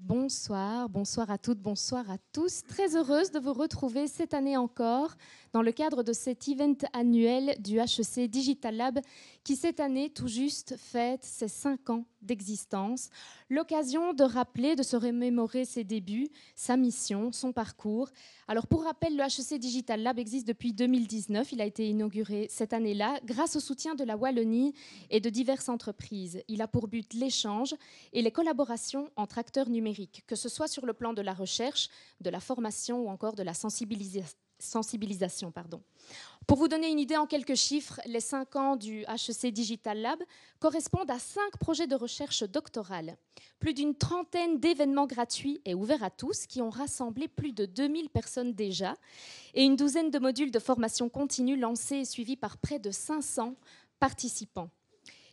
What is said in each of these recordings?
Bonsoir à toutes, bonsoir à tous. Très heureuse de vous retrouver cette année encore dans le cadre de cet event annuel du HEC Digital Lab qui cette année tout juste fête ses 5 ans d'existence. L'occasion de rappeler, de se remémorer ses débuts, sa mission, son parcours. Alors pour rappel, le HEC Digital Lab existe depuis 2019. Il a été inauguré cette année-là grâce au soutien de la Wallonie et de diverses entreprises. Il a pour but l'échange et les collaborations entre acteurs numériques, que ce soit sur le plan de la recherche, de la formation ou encore de la sensibilisation. Pour vous donner une idée en quelques chiffres, les 5 ans du HEC Digital Lab correspondent à 5 projets de recherche doctorale, plus d'une trentaine d'événements gratuits et ouverts à tous qui ont rassemblé plus de 2000 personnes déjà et une douzaine de modules de formation continue lancés et suivis par près de 500 participants.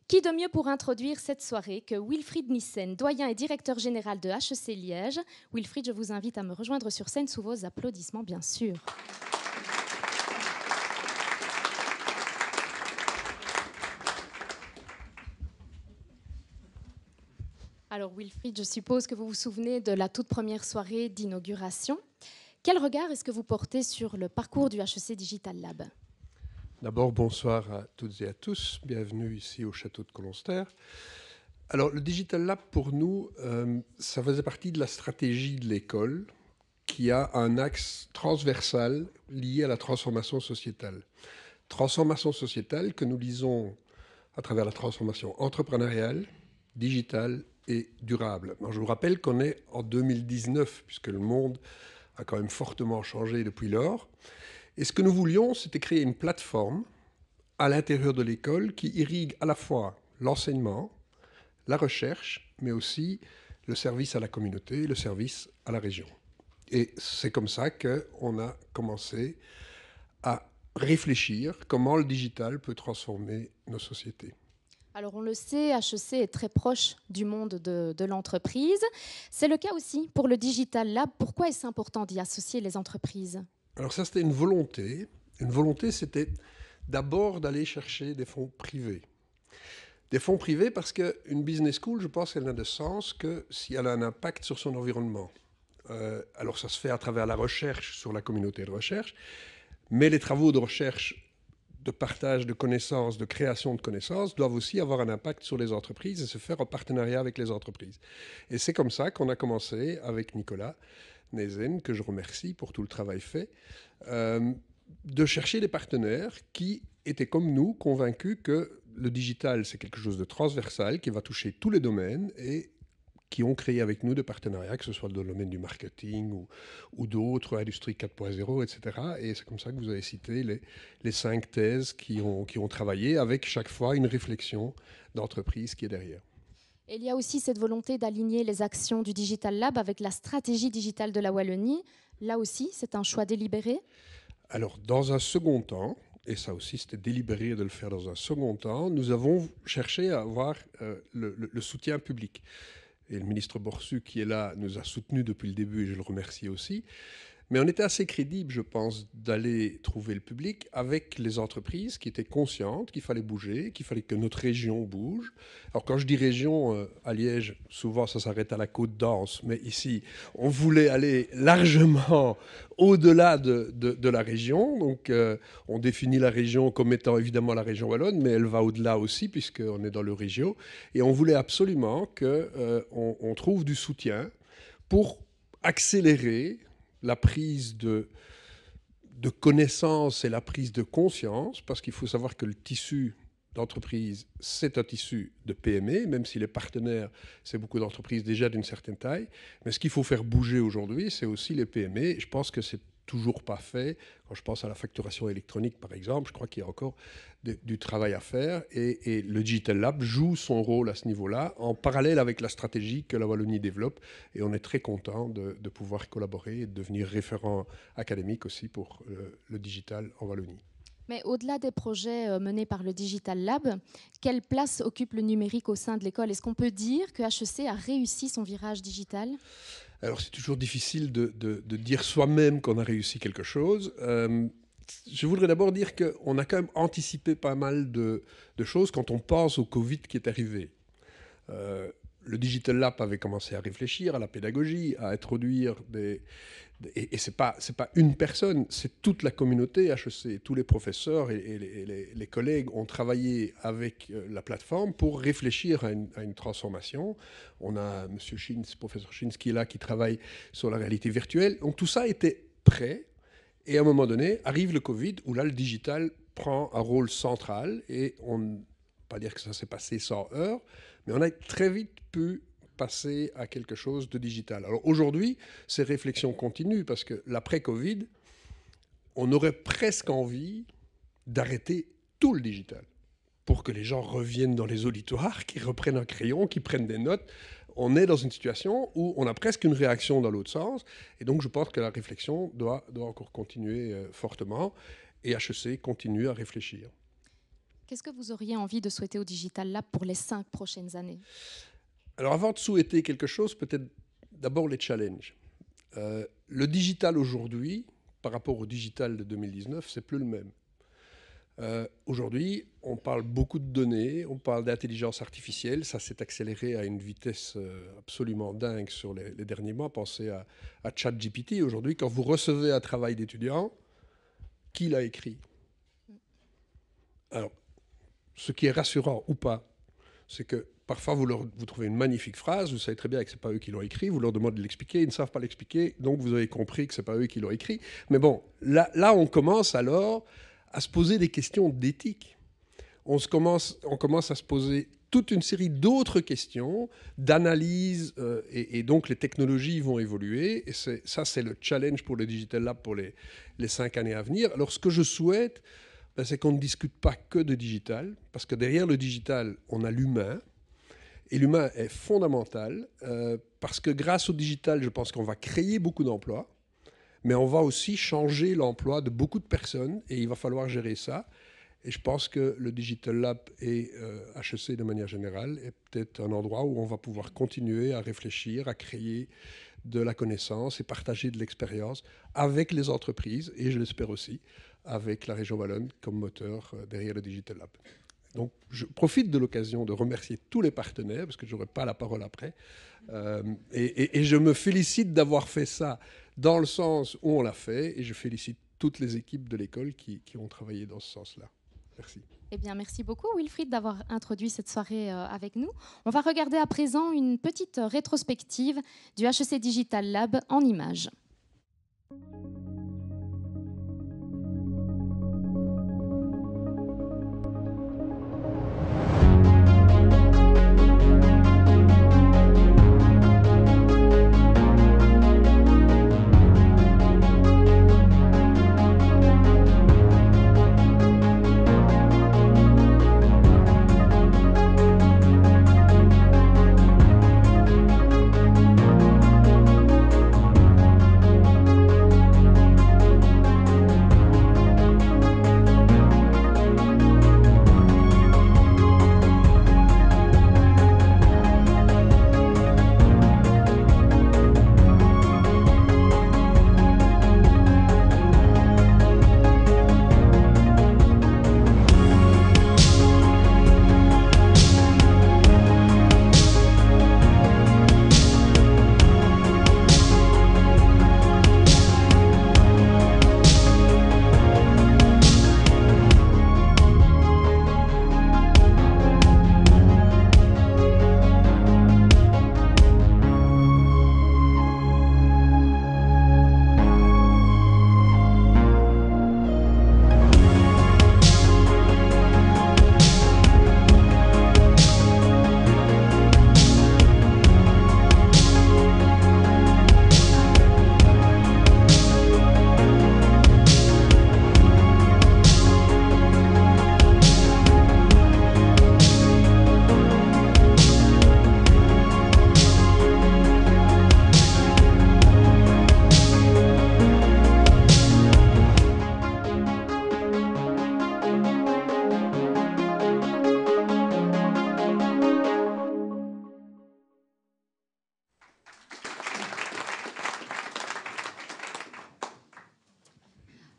Qui de mieux pour introduire cette soirée que Wilfried Nissen, doyen et directeur général de HEC Liège. Wilfried, je vous invite à me rejoindre sur scène sous vos applaudissements, bien sûr. Alors Wilfried, je suppose que vous vous souvenez de la toute première soirée d'inauguration. Quel regard est-ce que vous portez sur le parcours du HEC Digital Lab ? D'abord, bonsoir à toutes et à tous. Bienvenue ici au château de Colonster. Alors, le Digital Lab, pour nous, ça faisait partie de la stratégie de l'école qui a un axe transversal lié à la transformation sociétale. Transformation sociétale que nous lisons à travers la transformation entrepreneuriale, digitale et durable. Alors, je vous rappelle qu'on est en 2019, puisque le monde a quand même fortement changé depuis lors. Et ce que nous voulions, c'était créer une plateforme à l'intérieur de l'école qui irrigue à la fois l'enseignement, la recherche, mais aussi le service à la communauté, le service à la région. Et c'est comme ça qu'on a commencé à réfléchir comment le digital peut transformer nos sociétés. Alors on le sait, HEC est très proche du monde de l'entreprise. C'est le cas aussi pour le Digital Lab. Pourquoi est-ce important d'y associer les entreprises ? Alors ça, c'était une volonté. Une volonté, c'était d'abord d'aller chercher des fonds privés. Des fonds privés parce qu'une business school, je pense qu'elle n'a de sens que si elle a un impact sur son environnement. Alors ça se fait à travers la recherche sur la communauté de recherche, mais les travaux de recherche, de partage de connaissances, de création de connaissances, doivent aussi avoir un impact sur les entreprises et se faire en partenariat avec les entreprises. Et c'est comme ça qu'on a commencé avec Nicolas Nezen, que je remercie pour tout le travail fait, de chercher des partenaires qui étaient comme nous convaincus que le digital, c'est quelque chose de transversal qui va toucher tous les domaines et qui ont créé avec nous des partenariats, que ce soit dans le domaine du marketing ou d'autres, Industrie 4.0, etc. Et c'est comme ça que vous avez cité les 5 thèses qui ont travaillé avec chaque fois une réflexion d'entreprise qui est derrière. Et il y a aussi cette volonté d'aligner les actions du Digital Lab avec la stratégie digitale de la Wallonie. Là aussi, c'est un choix délibéré ? Alors, dans un second temps, et ça aussi c'était délibéré de le faire dans un second temps, nous avons cherché à avoir le soutien public. Et le ministre Borsu, qui est là, nous a soutenus depuis le début, et je le remercie aussi. Mais on était assez crédible, je pense, d'aller trouver le public avec les entreprises qui étaient conscientes qu'il fallait bouger, qu'il fallait que notre région bouge. Alors quand je dis région, à Liège, souvent ça s'arrête à la Côte d'Anse, mais ici, on voulait aller largement au-delà de la région. Donc on définit la région comme étant évidemment la région wallonne, mais elle va au-delà aussi, puisqu'on est dans le Régio. Et on voulait absolument qu'on trouve du soutien pour accélérer la prise de connaissance et la prise de conscience, parce qu'il faut savoir que le tissu d'entreprise, c'est un tissu de PME, même si les partenaires, c'est beaucoup d'entreprises déjà d'une certaine taille. Mais ce qu'il faut faire bouger aujourd'hui, c'est aussi les PME. Et je pense que c'est toujours pas fait. Quand je pense à la facturation électronique, par exemple, je crois qu'il y a encore du travail à faire. Et le Digital Lab joue son rôle à ce niveau-là, en parallèle avec la stratégie que la Wallonie développe. Et on est très content de pouvoir collaborer et de devenir référent académique aussi pour le digital en Wallonie. Mais au-delà des projets menés par le Digital Lab, quelle place occupe le numérique au sein de l'école ? Est-ce qu'on peut dire que HEC a réussi son virage digital ? Alors c'est toujours difficile de dire soi-même qu'on a réussi quelque chose. Je voudrais d'abord dire qu'on a quand même anticipé pas mal de choses quand on pense au Covid qui est arrivé. le Digital Lab avait commencé à réfléchir à la pédagogie, à introduire et ce n'est pas une personne, c'est toute la communauté HEC. Tous les professeurs et les collègues ont travaillé avec la plateforme pour réfléchir à une transformation. On a M. Schins, professeur Schins, qui est là, qui travaille sur la réalité virtuelle. Donc tout ça était prêt. Et à un moment donné, arrive le Covid, où là, le digital prend un rôle central. Et on ne peut pas dire que ça s'est passé sans heurts, mais on a très vite pu passer à quelque chose de digital. Alors aujourd'hui, ces réflexions continuent parce que l'après-Covid, on aurait presque envie d'arrêter tout le digital pour que les gens reviennent dans les auditoires, qu'ils reprennent un crayon, qu'ils prennent des notes. On est dans une situation où on a presque une réaction dans l'autre sens. Et donc, je pense que la réflexion doit encore continuer fortement. Et HEC continue à réfléchir. Qu'est-ce que vous auriez envie de souhaiter au Digital Lab pour les 5 prochaines années ? Alors, avant de souhaiter quelque chose, peut-être d'abord les challenges. Le digital aujourd'hui, par rapport au digital de 2019, c'est plus le même. Aujourd'hui, on parle beaucoup de données, on parle d'intelligence artificielle, ça s'est accéléré à une vitesse absolument dingue sur les derniers mois. Pensez à ChatGPT. Aujourd'hui, quand vous recevez un travail d'étudiant, qui l'a écrit ? Alors, ce qui est rassurant ou pas, c'est que parfois vous trouvez une magnifique phrase, vous savez très bien que ce n'est pas eux qui l'ont écrit, vous leur demandez de l'expliquer, ils ne savent pas l'expliquer, donc vous avez compris que ce n'est pas eux qui l'ont écrit. Mais bon, là on commence alors à se poser des questions d'éthique. On commence à se poser toute une série d'autres questions, d'analyse, et donc les technologies vont évoluer. Et ça, c'est le challenge pour le Digital Lab pour les 5 années à venir. Alors, ce que je souhaite, c'est qu'on ne discute pas que de digital, parce que derrière le digital, on a l'humain. Et l'humain est fondamental, parce que grâce au digital, je pense qu'on va créer beaucoup d'emplois, mais on va aussi changer l'emploi de beaucoup de personnes, et il va falloir gérer ça. Et je pense que le Digital Lab et HEC de manière générale est peut-être un endroit où on va pouvoir continuer à réfléchir, à créer de la connaissance et partager de l'expérience avec les entreprises, et je l'espère aussi, avec la région wallonne comme moteur derrière le Digital Lab. Donc, je profite de l'occasion de remercier tous les partenaires, parce que je n'aurai pas la parole après. Et je me félicite d'avoir fait ça dans le sens où on l'a fait, et je félicite toutes les équipes de l'école qui ont travaillé dans ce sens-là. Merci. Eh bien, merci beaucoup, Wilfried, d'avoir introduit cette soirée avec nous. On va regarder à présent une petite rétrospective du HEC Digital Lab en images.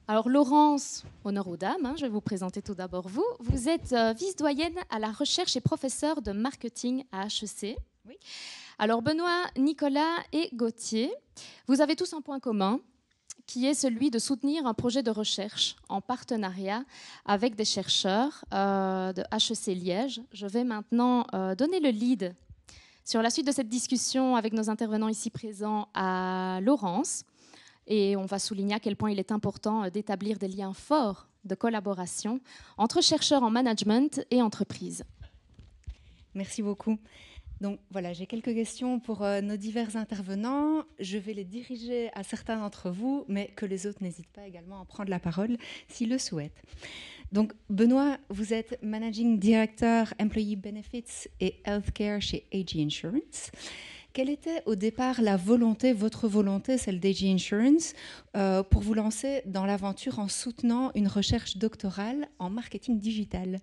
Alors Laurence, honneur aux dames, je vais vous présenter tout d'abord vous. Vous êtes vice-doyenne à la recherche et professeure de marketing à HEC. Alors Benoît, Nicolas et Gauthier, vous avez tous un point commun, qui est celui de soutenir un projet de recherche en partenariat avec des chercheurs de HEC Liège. Je vais maintenant donner le lead sur la suite de cette discussion avec nos intervenants ici présents à Laurence. Et on va souligner à quel point il est important d'établir des liens forts de collaboration entre chercheurs en management et entreprises. Merci beaucoup. Donc voilà, j'ai quelques questions pour nos divers intervenants. Je vais les diriger à certains d'entre vous, mais que les autres n'hésitent pas également à prendre la parole s'ils le souhaitent. Donc Benoît, vous êtes Managing Director Employee Benefits et Healthcare chez AG Insurance. Quelle était au départ la volonté, votre volonté, celle d'AG Insurance, pour vous lancer dans l'aventure en soutenant une recherche doctorale en marketing digital ?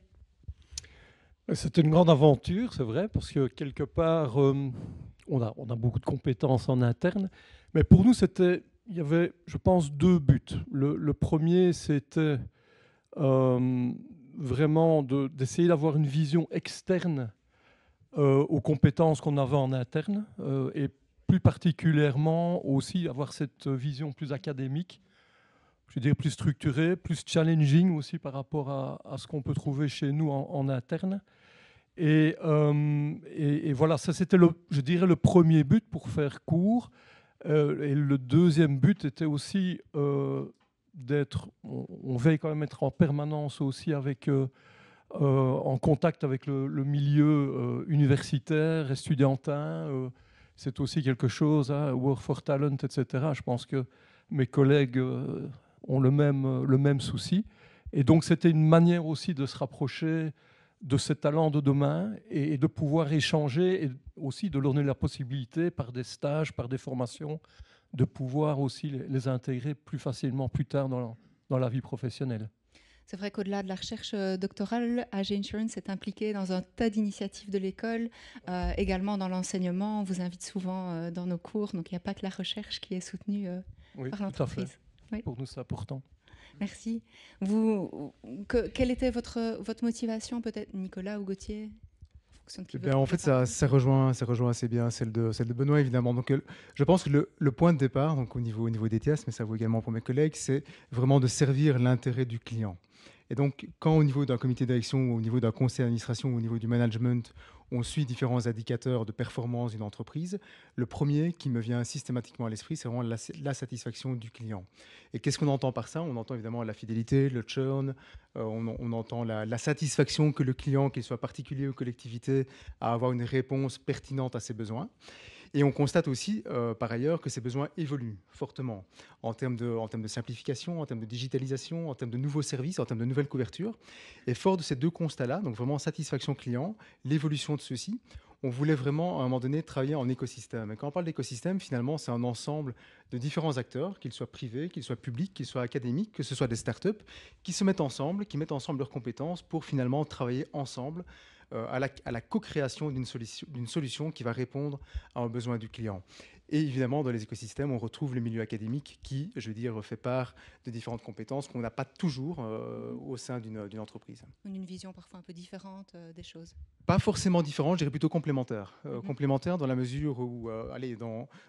C'était une grande aventure, c'est vrai, parce que quelque part, on a beaucoup de compétences en interne, mais pour nous, il y avait, je pense, deux buts. Le premier, c'était vraiment d'essayer d'avoir une vision externe aux compétences qu'on avait en interne, et plus particulièrement aussi avoir cette vision plus académique, je dirais plus structurée, plus challenging aussi par rapport à ce qu'on peut trouver chez nous en interne. Et voilà, ça c'était, je dirais, le premier but pour faire court. Et le deuxième but était aussi on veille quand même être en permanence aussi en contact avec le milieu universitaire, estudiantin. C'est aussi quelque chose, Work for Talent, etc. Je pense que mes collègues ont le même souci. Et donc c'était une manière aussi de se rapprocher de ces talents de demain et de pouvoir échanger et aussi de leur donner la possibilité par des stages, par des formations, de pouvoir aussi les intégrer plus facilement plus tard dans la vie professionnelle. C'est vrai qu'au-delà de la recherche doctorale, AG Insurance est impliqué dans un tas d'initiatives de l'école, également dans l'enseignement. On vous invite souvent dans nos cours, donc il n'y a pas que la recherche qui est soutenue par l'entreprise. Oui. Pour nous, c'est important. Merci. Quelle était votre motivation, peut-être, Nicolas ou Gauthier? En fait, ça rejoint assez bien celle de Benoît, évidemment. Donc, je pense que le point de départ, donc au niveau d'ETIAS, mais ça vaut également pour mes collègues, c'est vraiment de servir l'intérêt du client. Et donc, quand au niveau d'un comité de direction, ou au niveau d'un conseil d'administration, ou au niveau du management, on suit différents indicateurs de performance d'une entreprise, le premier qui me vient systématiquement à l'esprit, c'est vraiment la satisfaction du client. Et qu'est-ce qu'on entend par ça? On entend évidemment la fidélité, le churn, on entend la satisfaction que le client, qu'il soit particulier ou collectivité, à avoir une réponse pertinente à ses besoins. Et on constate aussi, par ailleurs, que ces besoins évoluent fortement en termes de simplification, en termes de digitalisation, en termes de nouveaux services, en termes de nouvelles couvertures. Et fort de ces deux constats-là, donc vraiment satisfaction client, l'évolution de ceux-ci, on voulait vraiment, à un moment donné, travailler en écosystème. Et quand on parle d'écosystème, finalement, c'est un ensemble de différents acteurs, qu'ils soient privés, qu'ils soient publics, qu'ils soient académiques, que ce soit des startups, qui se mettent ensemble, qui mettent ensemble leurs compétences pour finalement travailler ensemble à la co-création d'une solution qui va répondre à un besoin du client. Et évidemment, dans les écosystèmes, on retrouve le milieu académique qui, je veux dire, fait part de différentes compétences qu'on n'a pas toujours au sein d'une entreprise. Une vision parfois un peu différente des choses. Pas forcément différente, je dirais plutôt complémentaire. Complémentaire dans la mesure où,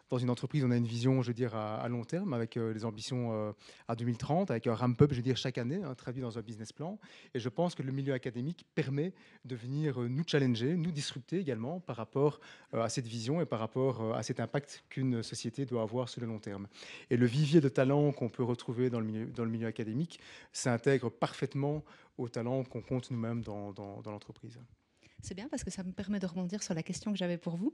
dans une entreprise, on a une vision, je veux dire, à long terme, avec les ambitions à 2030, avec un ramp-up, je veux dire, chaque année, traduit dans un business plan. Et je pense que le milieu académique permet de venir nous challenger, nous disrupter également par rapport à cette vision et par rapport à cet impact qu'une société doit avoir sur le long terme. Et le vivier de talents qu'on peut retrouver dans le milieu académique s'intègre parfaitement aux talents qu'on compte nous-mêmes dans l'entreprise. C'est bien parce que ça me permet de rebondir sur la question que j'avais pour vous.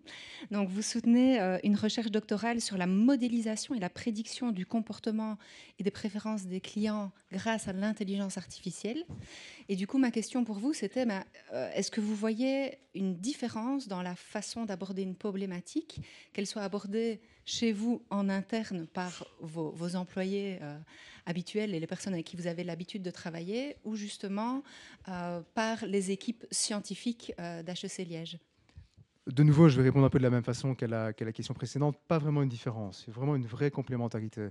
Donc, vous soutenez une recherche doctorale sur la modélisation et la prédiction du comportement et des préférences des clients grâce à l'intelligence artificielle. Et du coup, ma question pour vous, c'était est-ce que vous voyez une différence dans la façon d'aborder une problématique, qu'elle soit abordée chez vous en interne par vos employés habituels et les personnes avec qui vous avez l'habitude de travailler, ou justement par les équipes scientifiques d'HEC Liège? De nouveau, je vais répondre un peu de la même façon qu'à la question précédente. Pas vraiment une différence, c'est vraiment une vraie complémentarité.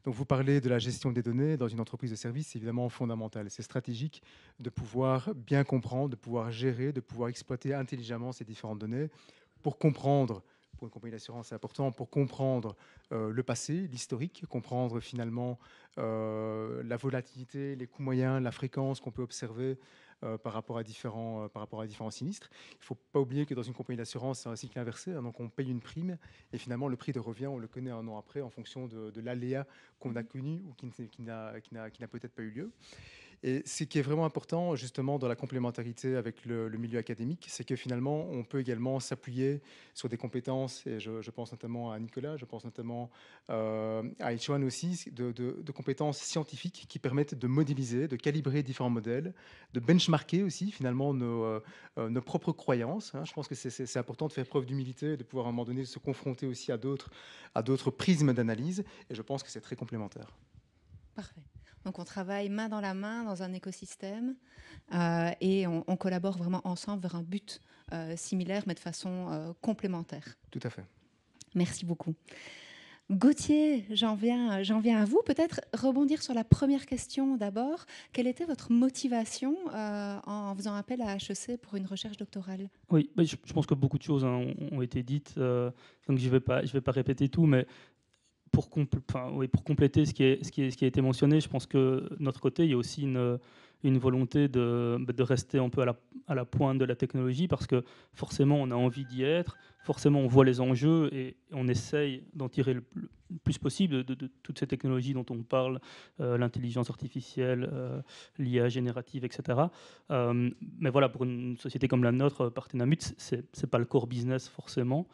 Donc vous parlez de la gestion des données dans une entreprise de service, c'est évidemment fondamental. C'est stratégique de pouvoir bien comprendre, de pouvoir gérer, de pouvoir exploiter intelligemment ces différentes données pour comprendre, pour une compagnie d'assurance, c'est important, pour comprendre le passé, l'historique, comprendre finalement la volatilité, les coûts moyens, la fréquence qu'on peut observer par rapport à différents sinistres. Il ne faut pas oublier que dans une compagnie d'assurance, c'est un cycle inversé, hein, donc on paye une prime et finalement le prix de revient, on le connaît un an après en fonction de l'aléa qu'on a connu ou qui n'a peut-être pas eu lieu. Et ce qui est vraiment important, justement, dans la complémentarité avec le milieu académique, c'est que finalement, on peut également s'appuyer sur des compétences, et je pense notamment à Nicolas, je pense notamment à Ichuan aussi, de compétences scientifiques qui permettent de modéliser, de calibrer différents modèles, de benchmarker aussi, finalement, nos propres croyances. Hein. Je pense que c'est important de faire preuve d'humilité, de pouvoir à un moment donné se confronter aussi à d'autres prismes d'analyse, et je pense que c'est très complémentaire. Parfait. Donc on travaille main dans la main dans un écosystème et on collabore vraiment ensemble vers un but similaire mais de façon complémentaire. Tout à fait. Merci beaucoup. Gauthier, j'en viens à vous. Peut-être rebondir sur la première question d'abord. Quelle était votre motivation en faisant appel à HEC pour une recherche doctorale? Oui, je pense que beaucoup de choses ont été dites, donc je vais pas répéter tout, mais pour compléter ce qui a été mentionné, je pense que de notre côté, il y a aussi une volonté de rester un peu à la pointe de la technologie, parce que forcément, on a envie d'y être, forcément, on voit les enjeux et on essaye d'en tirer le plus possible de toutes ces technologies dont on parle, l'intelligence artificielle, l'IA générative, etc. Mais voilà, pour une société comme la nôtre, Partenamut, c'est pas le core business forcément.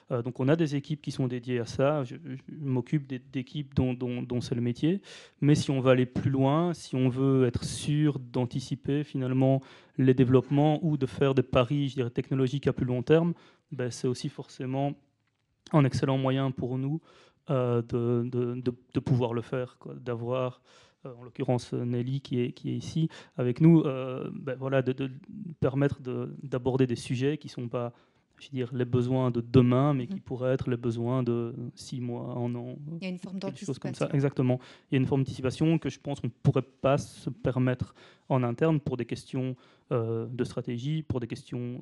Donc on a des équipes qui sont dédiées à ça. Je m'occupe d'équipes dont c'est le métier. Mais si on veut aller plus loin, si on veut être sûr d'anticiper finalement les développements ou de faire des paris, je dirais, technologiques à plus long terme, ben, c'est aussi forcément un excellent moyen pour nous de pouvoir le faire, quoi, d'avoir en l'occurrence Nelly qui est ici avec nous, ben voilà, de permettre d'aborder des sujets qui ne sont pas, je veux dire, les besoins de demain, mais qui pourraient être les besoins de 6 mois, 1 an. Il y a une forme quelque chose comme d'anticipation. ça. Exactement. Il y a une forme d'anticipation que je pense qu'on ne pourrait pas se permettre en interne pour des questions de stratégie, pour des questions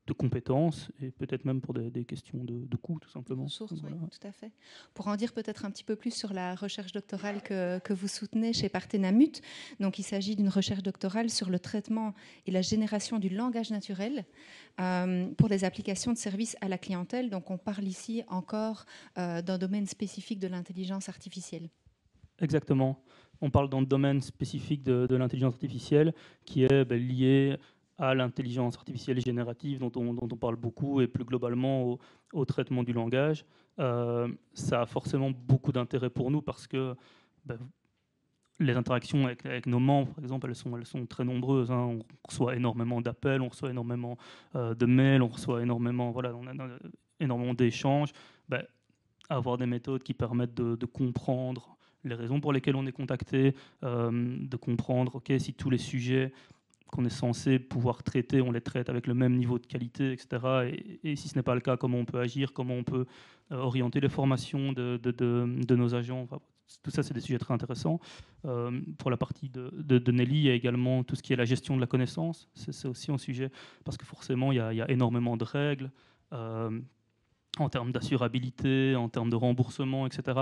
de compétences et peut-être même pour des questions de coûts, tout simplement. Ressources, voilà. oui, tout à fait. Pour en dire peut-être un petit peu plus sur la recherche doctorale que vous soutenez chez Partenamut, donc il s'agit d'une recherche doctorale sur le traitement et la génération du langage naturel pour les applications de services à la clientèle. Donc on parle ici encore d'un domaine spécifique de l'intelligence artificielle. Exactement. On parle dans le domaine spécifique de l'intelligence artificielle qui est lié à l'intelligence artificielle générative dont on parle beaucoup et plus globalement au traitement du langage. Ça a forcément beaucoup d'intérêt pour nous parce que les interactions avec nos membres, par exemple, elles sont très nombreuses. Hein. On reçoit énormément d'appels, on reçoit énormément de mails, on reçoit énormément, on a énormément d'échanges. Avoir des méthodes qui permettent de comprendre les raisons pour lesquelles on est contacté, de comprendre si tous les sujets qu'on est censé pouvoir traiter, on les traite avec le même niveau de qualité, etc. Et si ce n'est pas le cas, comment on peut agir, comment on peut orienter les formations de nos agents. Enfin, tout ça, c'est des sujets très intéressants. Pour la partie de Nelly, il y a également tout ce qui est la gestion de la connaissance. C'est aussi un sujet, parce que forcément, il y a énormément de règles en termes d'assurabilité, en termes de remboursement, etc.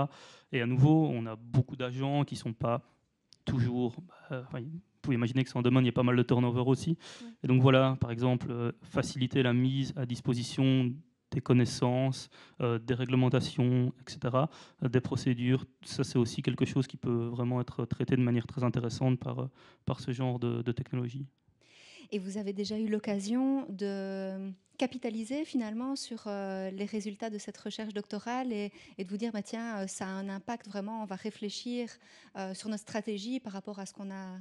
Et à nouveau, on a beaucoup d'agents qui ne sont pas toujours... vous pouvez imaginer que c'est un domaine, il y a pas mal de turnover aussi. Ouais. Et donc voilà, par exemple, faciliter la mise à disposition des connaissances, des réglementations, etc., des procédures. Ça, c'est aussi quelque chose qui peut vraiment être traité de manière très intéressante par ce genre de technologie. Et vous avez déjà eu l'occasion de capitaliser finalement sur les résultats de cette recherche doctorale et de vous dire, tiens, ça a un impact vraiment, on va réfléchir sur notre stratégie par rapport à ce qu'on a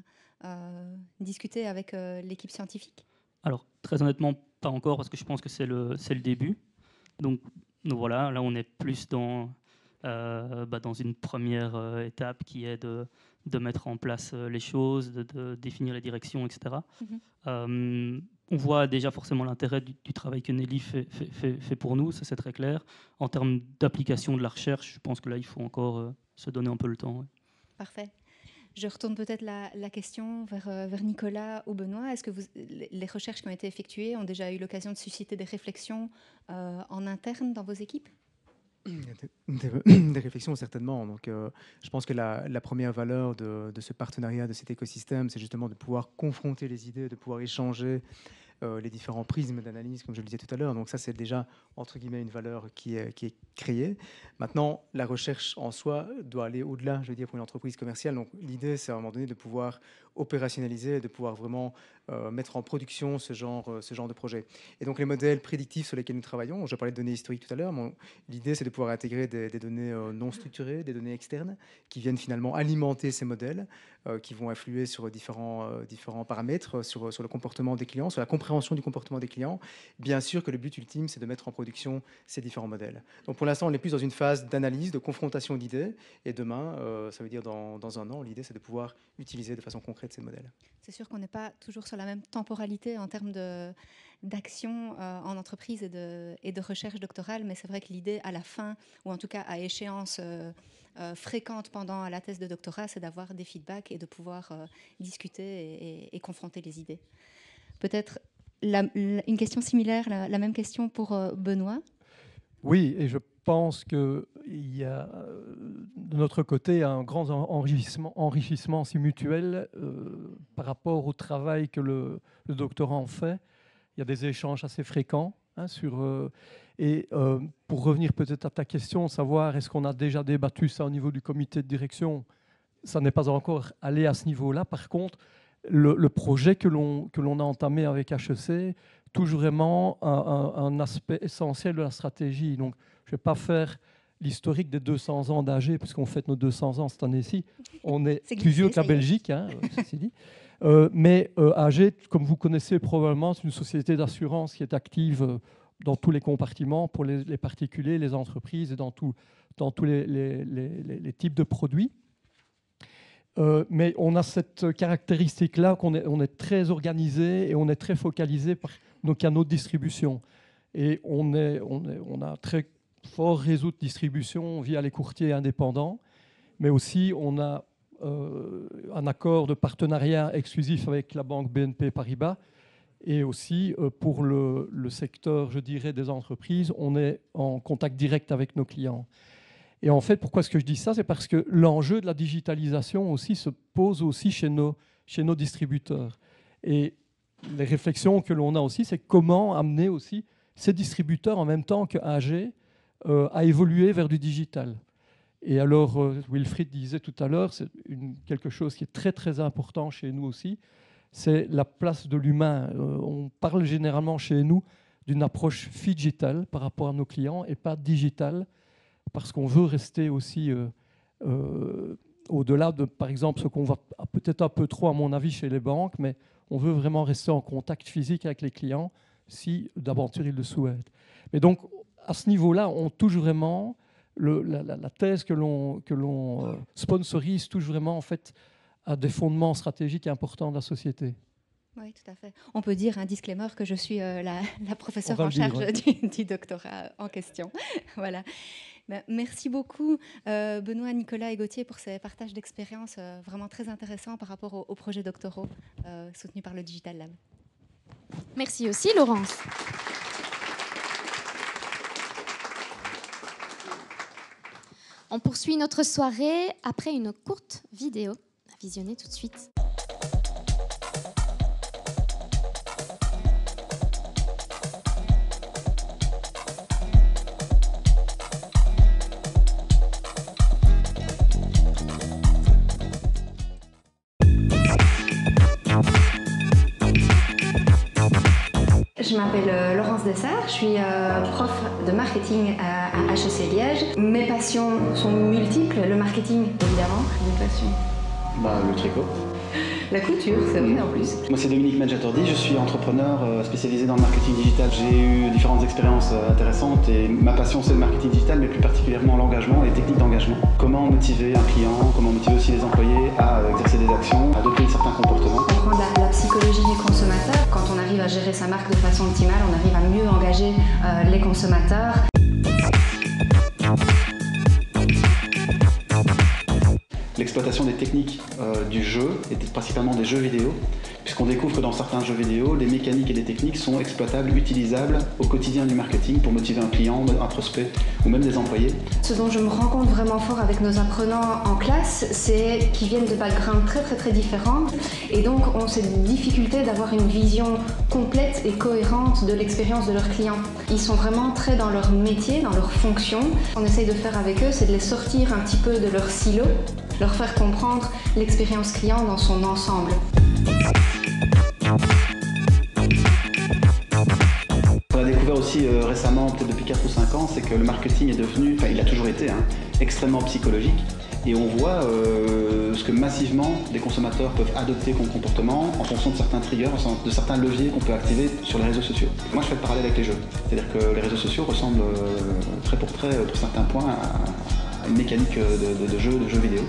discuté avec l'équipe scientifique? Alors, très honnêtement, pas encore, parce que je pense que c'est le début. Donc voilà, là on est plus dans une première étape qui est de mettre en place les choses, de définir les directions, etc. On voit déjà forcément l'intérêt du travail que Nelly fait pour nous, ça c'est très clair. En termes d'application de la recherche, je pense que là il faut encore se donner un peu le temps. Ouais. Parfait. Je retourne peut-être la question vers Nicolas ou Benoît. Est-ce que les recherches qui ont été effectuées ont déjà eu l'occasion de susciter des réflexions en interne dans vos équipes ? Des réflexions, certainement. Donc, je pense que la première valeur de ce partenariat, de cet écosystème, c'est justement de pouvoir confronter les idées, de pouvoir échanger les différents prismes d'analyse, comme je le disais tout à l'heure. Donc ça, c'est déjà, entre guillemets, une valeur qui est créée. Maintenant, la recherche en soi doit aller au-delà, je veux dire, pour une entreprise commerciale. Donc l'idée, c'est à un moment donné de pouvoir opérationnaliser, de pouvoir vraiment mettre en production ce genre de projet. Et donc les modèles prédictifs sur lesquels nous travaillons, je parlais de données historiques tout à l'heure, l'idée, c'est de pouvoir intégrer des données non structurées, des données externes, qui viennent finalement alimenter ces modèles, qui vont influer sur différents paramètres, sur le comportement des clients, sur la compréhension du comportement des clients. Bien sûr que le but ultime, c'est de mettre en production ces différents modèles. Donc pour l'instant, on est plus dans une phase d'analyse, de confrontation d'idées. Et demain, ça veut dire dans un an, l'idée, c'est de pouvoir utiliser de façon concrète ces modèles. C'est sûr qu'on n'est pas toujours sur la même temporalité en termes d'action en entreprise et de recherche doctorale, mais c'est vrai que l'idée à la fin, ou en tout cas à échéance fréquente pendant la thèse de doctorat, c'est d'avoir des feedbacks et de pouvoir discuter et confronter les idées. Peut-être une question similaire, la même question pour Benoît. Oui, et je pense qu'il y a de notre côté un grand enrichissement aussi mutuel par rapport au travail que le doctorant fait. Il y a des échanges assez fréquents pour revenir peut-être à ta question, savoir est-ce qu'on a déjà débattu ça au niveau du comité de direction, ça n'est pas encore allé à ce niveau-là. Par contre, le projet que l'on a entamé avec HEC touche vraiment un aspect essentiel de la stratégie. Donc, je ne vais pas faire l'historique des 200 ans d'AG, puisqu'on fête nos 200 ans cette année-ci. On est plus vieux que la Belgique, ceci dit. Mais AG, comme vous connaissez probablement, c'est une société d'assurance qui est active dans tous les compartiments pour les particuliers, les entreprises et dans tous les types de produits. Mais on a cette caractéristique-là qu'on est très organisé et on est très focalisé par nos canaux de distribution. Et on a un très fort réseau de distribution via les courtiers indépendants, mais aussi on a un accord de partenariat exclusif avec la banque BNP Paribas. Et aussi, pour le secteur, je dirais, des entreprises, on est en contact direct avec nos clients. Et en fait, pourquoi est-ce que je dis ça? C'est parce que l'enjeu de la digitalisation aussi se pose aussi chez nos distributeurs. Et les réflexions que l'on a aussi, c'est comment amener aussi ces distributeurs, en même temps que AG, à évoluer vers du digital. Et alors, Wilfried disait tout à l'heure, c'est quelque chose qui est très, très important chez nous aussi, c'est la place de l'humain. On parle généralement chez nous d'une approche phygital par rapport à nos clients et pas digital, parce qu'on veut rester aussi au-delà de, par exemple, ce qu'on voit peut-être un peu trop, à mon avis, chez les banques, mais on veut vraiment rester en contact physique avec les clients si d'aventure ils le souhaitent. Mais donc, à ce niveau-là, on touche vraiment, la thèse que l'on sponsorise touche vraiment en fait, à des fondements stratégiques importants de la société. Oui, tout à fait. On peut dire un disclaimer que je suis la professeure en charge du doctorat en question. Voilà. Merci beaucoup, Benoît, Nicolas et Gauthier, pour ces partages d'expériences vraiment très intéressants par rapport aux projets doctoraux soutenus par le Digital Lab. Merci aussi, Laurence. On poursuit notre soirée après une courte vidéo à visionner tout de suite. Je m'appelle Laurence Dessert, je suis prof de marketing à HEC Liège. Mes passions sont multiples, le marketing évidemment, mes passions. Le tricot. La couture, c'est vrai en plus. Moi c'est Dominique Medjatordi, je suis entrepreneur spécialisé dans le marketing digital. J'ai eu différentes expériences intéressantes et ma passion c'est le marketing digital, mais plus particulièrement l'engagement, les techniques d'engagement. Comment motiver un client, comment motiver aussi les employés à exercer des actions, à adopter certains comportements. Comprendre la psychologie du consommateur. Quand on arrive à gérer sa marque de façon optimale, on arrive à mieux engager les consommateurs. l'exploitation des techniques du jeu, et principalement des jeux vidéo, puisqu'on découvre que dans certains jeux vidéo, les mécaniques et les techniques sont exploitables, utilisables au quotidien du marketing pour motiver un client, un prospect ou même des employés. Ce dont je me rends compte vraiment fort avec nos apprenants en classe, c'est qu'ils viennent de backgrounds très différents et donc ont cette difficulté d'avoir une vision complète et cohérente de l'expérience de leurs clients. Ils sont vraiment très dans leur métier, dans leur fonction. Ce qu'on essaye de faire avec eux, c'est de les sortir un petit peu de leur silo, leur faire comprendre l'expérience client dans son ensemble. On a découvert aussi récemment, peut-être depuis 4 ou 5 ans, c'est que le marketing est devenu, enfin il a toujours été, extrêmement psychologique. Et on voit ce que massivement des consommateurs peuvent adopter comme comportement en fonction de certains triggers, de certains leviers qu'on peut activer sur les réseaux sociaux. Moi je fais le parallèle avec les jeux. C'est-à-dire que les réseaux sociaux ressemblent trait pour certains points à une mécanique de jeu vidéo.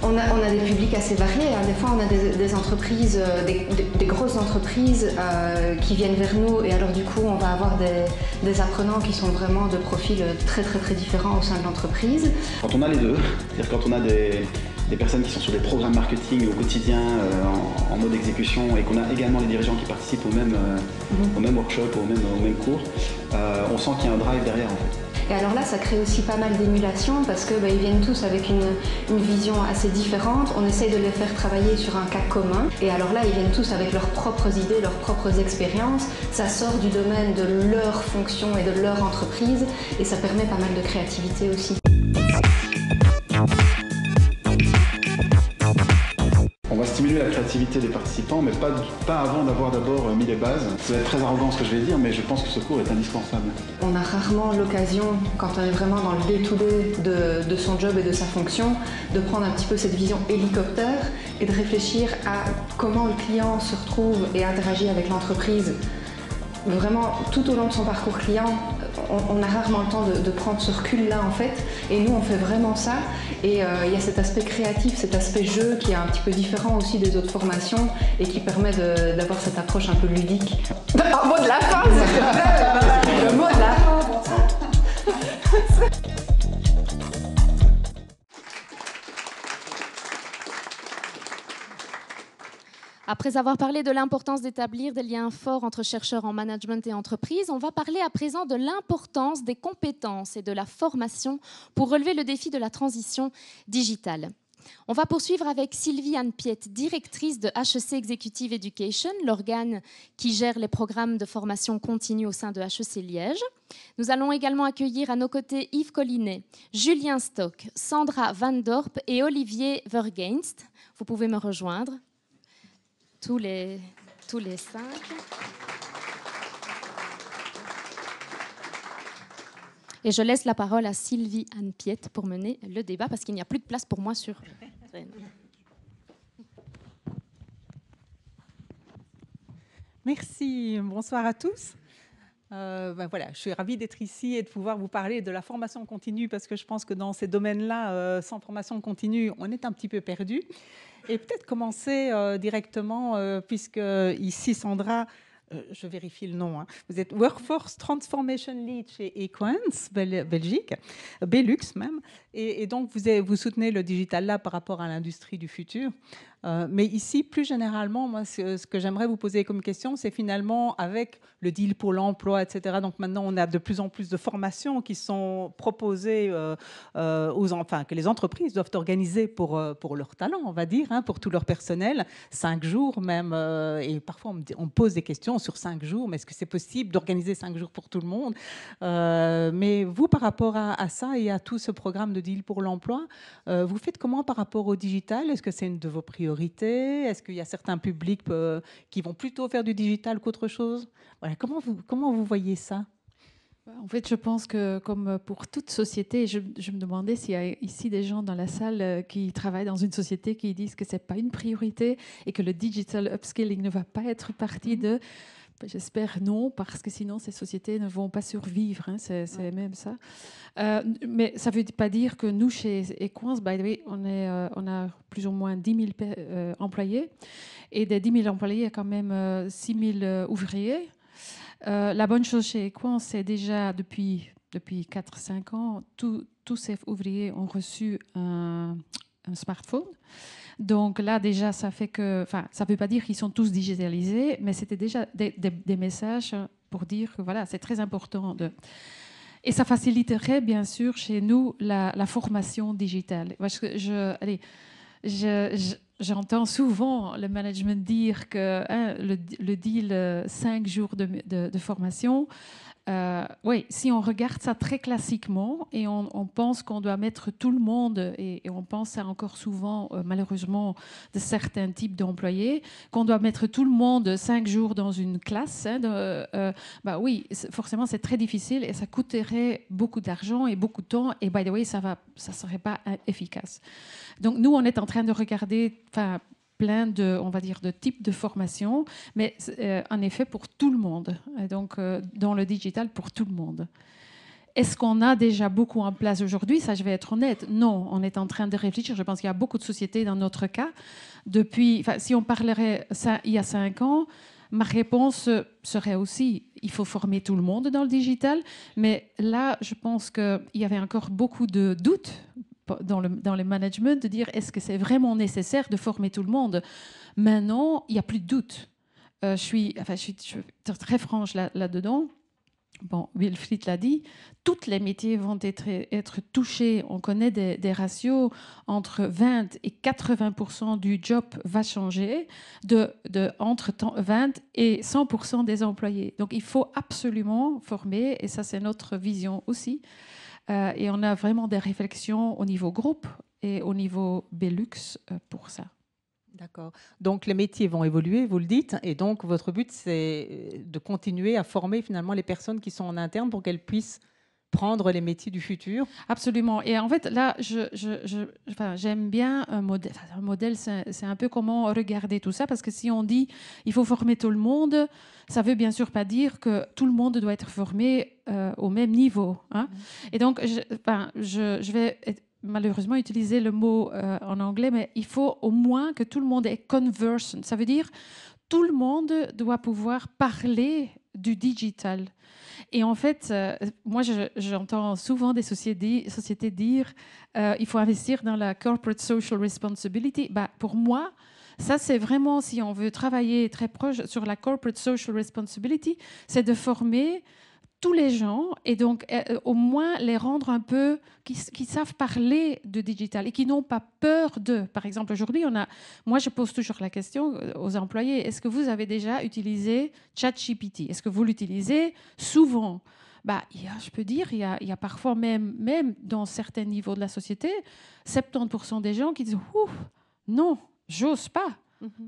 On a des publics assez variés. Des fois, on a des entreprises, des grosses entreprises qui viennent vers nous et alors du coup, on va avoir des apprenants qui sont vraiment de profils très différents au sein de l'entreprise. Quand on a les deux, c'est-à-dire quand on a des personnes qui sont sur des programmes marketing au quotidien en mode exécution et qu'on a également les dirigeants qui participent au même workshop, au même cours, on sent qu'il y a un drive derrière en fait. Et alors là, ça crée aussi pas mal d'émulation parce que ils viennent tous avec une vision assez différente. On essaye de les faire travailler sur un cas commun. Et alors là, ils viennent tous avec leurs propres idées, leurs propres expériences. Ça sort du domaine de leur fonction et de leur entreprise. Et ça permet pas mal de créativité aussi. On va stimuler la créativité des participants, mais pas avant d'avoir d'abord mis les bases. Ça va être très arrogant ce que je vais dire, mais je pense que ce cours est indispensable. On a rarement l'occasion, quand on est vraiment dans le day-to-day de son job et de sa fonction, de prendre un petit peu cette vision hélicoptère et de réfléchir à comment le client se retrouve et interagit avec l'entreprise. Vraiment, tout au long de son parcours client, on a rarement le temps de prendre ce recul-là en fait. Et nous, on fait vraiment ça. Et il y a cet aspect créatif, cet aspect jeu qui est un petit peu différent aussi des autres formations et qui permet d'avoir cette approche un peu ludique. Un mot de la fin, s'il te plaît. Le mot de la fin. Après avoir parlé de l'importance d'établir des liens forts entre chercheurs en management et entreprises, on va parler à présent de l'importance des compétences et de la formation pour relever le défi de la transition digitale. On va poursuivre avec Sylvie Anne Piet, directrice de HEC Executive Education, l'organe qui gère les programmes de formation continue au sein de HEC Liège. Nous allons également accueillir à nos côtés Yves Collinet, Julien Stock, Sandra Van Dorp et Olivier Vergenst. Vous pouvez me rejoindre. Tous les 5. Et je laisse la parole à Sylvie Anne Piet pour mener le débat parce qu'il n'y a plus de place pour moi sur scène. Merci, bonsoir à tous. Voilà, je suis ravie d'être ici et de pouvoir vous parler de la formation continue parce que je pense que dans ces domaines-là, sans formation continue, on est un petit peu perdu. Et peut-être commencer directement, puisque ici, Sandra, je vérifie le nom, vous êtes Workforce Transformation Lead chez Equens, Belgique, Belux même, et donc vous soutenez le Digital Lab par rapport à l'industrie du futur. Mais ici, plus généralement, moi, ce que j'aimerais vous poser comme question, c'est finalement avec le deal pour l'emploi, etc. Donc maintenant, on a de plus en plus de formations qui sont proposées que les entreprises doivent organiser pour leurs talents, on va dire, pour tout leur personnel, 5 jours même. Et parfois, on me pose des questions sur 5 jours, mais est-ce que c'est possible d'organiser 5 jours pour tout le monde? Mais vous, par rapport à ça et à tout ce programme de deal pour l'emploi, vous faites comment par rapport au digital? Est-ce que c'est une de vos priorités? Est-ce qu'il y a certains publics qui vont plutôt faire du digital qu'autre chose? Voilà, comment vous voyez ça? En fait, je pense que comme pour toute société, je me demandais s'il y a ici des gens dans la salle qui travaillent dans une société qui disent que ce n'est pas une priorité et que le digital upskilling ne va pas être partie de... J'espère non, parce que sinon ces sociétés ne vont pas survivre, c'est même ça. Mais ça ne veut pas dire que nous, chez Equens, by the way, on a plus ou moins 10 000 employés. Et des 10 000 employés, il y a quand même 6 000 ouvriers. La bonne chose chez Equens, c'est déjà depuis depuis 4-5 ans, tous ces ouvriers ont reçu un smartphone. Donc là, déjà, ça fait que... Enfin, ça ne veut pas dire qu'ils sont tous digitalisés, mais c'était déjà des messages pour dire que voilà, c'est très important de... Et ça faciliterait, bien sûr, chez nous, la formation digitale. Parce que j'entends souvent le management dire que le deal 5 jours de formation, oui, si on regarde ça très classiquement et on pense qu'on doit mettre tout le monde, et on pense ça encore souvent, malheureusement, de certains types d'employés, qu'on doit mettre tout le monde 5 jours dans une classe, bah oui, forcément, c'est très difficile et ça coûterait beaucoup d'argent et beaucoup de temps. Et by the way, ça serait pas efficace. Donc, nous, on est en train de regarder... plein de, on va dire, de types de formation, mais en effet pour tout le monde. Et donc, dans le digital, pour tout le monde. Est-ce qu'on a déjà beaucoup en place aujourd'hui? Ça, je vais être honnête. Non, on est en train de réfléchir. Je pense qu'il y a beaucoup de sociétés dans notre cas. Si on parlerait ça il y a 5 ans, ma réponse serait aussi, il faut former tout le monde dans le digital. Mais là, je pense qu'il y avait encore beaucoup de doutes dans le management, de dire est-ce que c'est vraiment nécessaire de former tout le monde? Maintenant, il n'y a plus de doute. Je suis très franche là-dedans. Bon, Wilfried l'a dit, tous les métiers vont être touchés. On connaît des ratios entre 20 et 80% du job va changer, entre 20 et 100% des employés. Donc, il faut absolument former, et ça, c'est notre vision aussi. Et on a vraiment des réflexions au niveau groupe et au niveau Belux pour ça. D'accord. Donc, les métiers vont évoluer, vous le dites, et donc votre but, c'est de continuer à former finalement les personnes qui sont en interne pour qu'elles puissent prendre les métiers du futur. Absolument. Et en fait, là, j'aime bien un modèle. Un modèle, c'est un peu comment regarder tout ça, parce que si on dit il faut former tout le monde, ça veut bien sûr pas dire que tout le monde doit être formé au même niveau. Hein. Et donc, je vais malheureusement utiliser le mot en anglais, mais il faut au moins que tout le monde est conversant. Ça veut dire tout le monde doit pouvoir parler du digital. Et en fait, moi, j'entends souvent des sociétés dire il faut investir dans la corporate social responsibility. Pour moi, ça, c'est vraiment, si on veut travailler très proche sur la corporate social responsibility, c'est de former tous les gens et donc au moins les rendre un peu, qui savent parler de digital et qui n'ont pas peur de. Par exemple, aujourd'hui, moi, je pose toujours la question aux employés, est-ce que vous avez déjà utilisé ChatGPT? Est-ce que vous l'utilisez souvent? Je peux dire, il y a parfois même dans certains niveaux de la société, 70% des gens qui disent « non, j'ose pas ».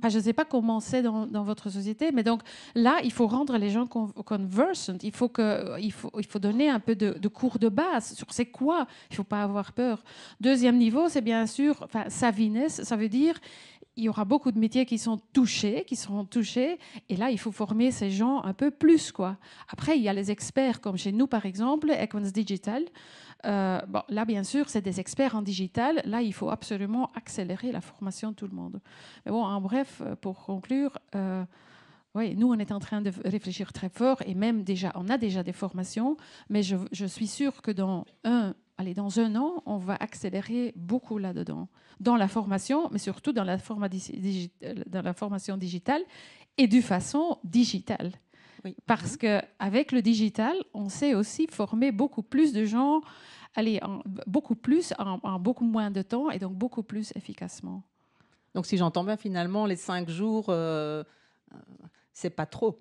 Je ne sais pas comment c'est dans votre société, mais donc là, il faut rendre les gens conversant. Il faut donner un peu de cours de base sur c'est quoi. Il ne faut pas avoir peur. Deuxième niveau, c'est bien sûr savviness. Ça veut dire il y aura beaucoup de métiers qui seront touchés. Et là, il faut former ces gens un peu plus, quoi. Après, il y a les experts, comme chez nous, par exemple, Equans Digital. Là, bien sûr, c'est des experts en digital. Là, il faut absolument accélérer la formation de tout le monde. Mais bon, en bref, pour conclure, oui, nous, on est en train de réfléchir très fort et même déjà, on a déjà des formations, mais je suis sûre que dans un an, on va accélérer beaucoup là-dedans, dans la formation, mais surtout dans la formation digitale et de façon digitale. Oui. Parce qu'avec le digital, on sait aussi former beaucoup plus de gens, en beaucoup moins de temps et donc beaucoup plus efficacement. Donc, si j'entends bien, finalement, les 5 jours, c'est pas trop.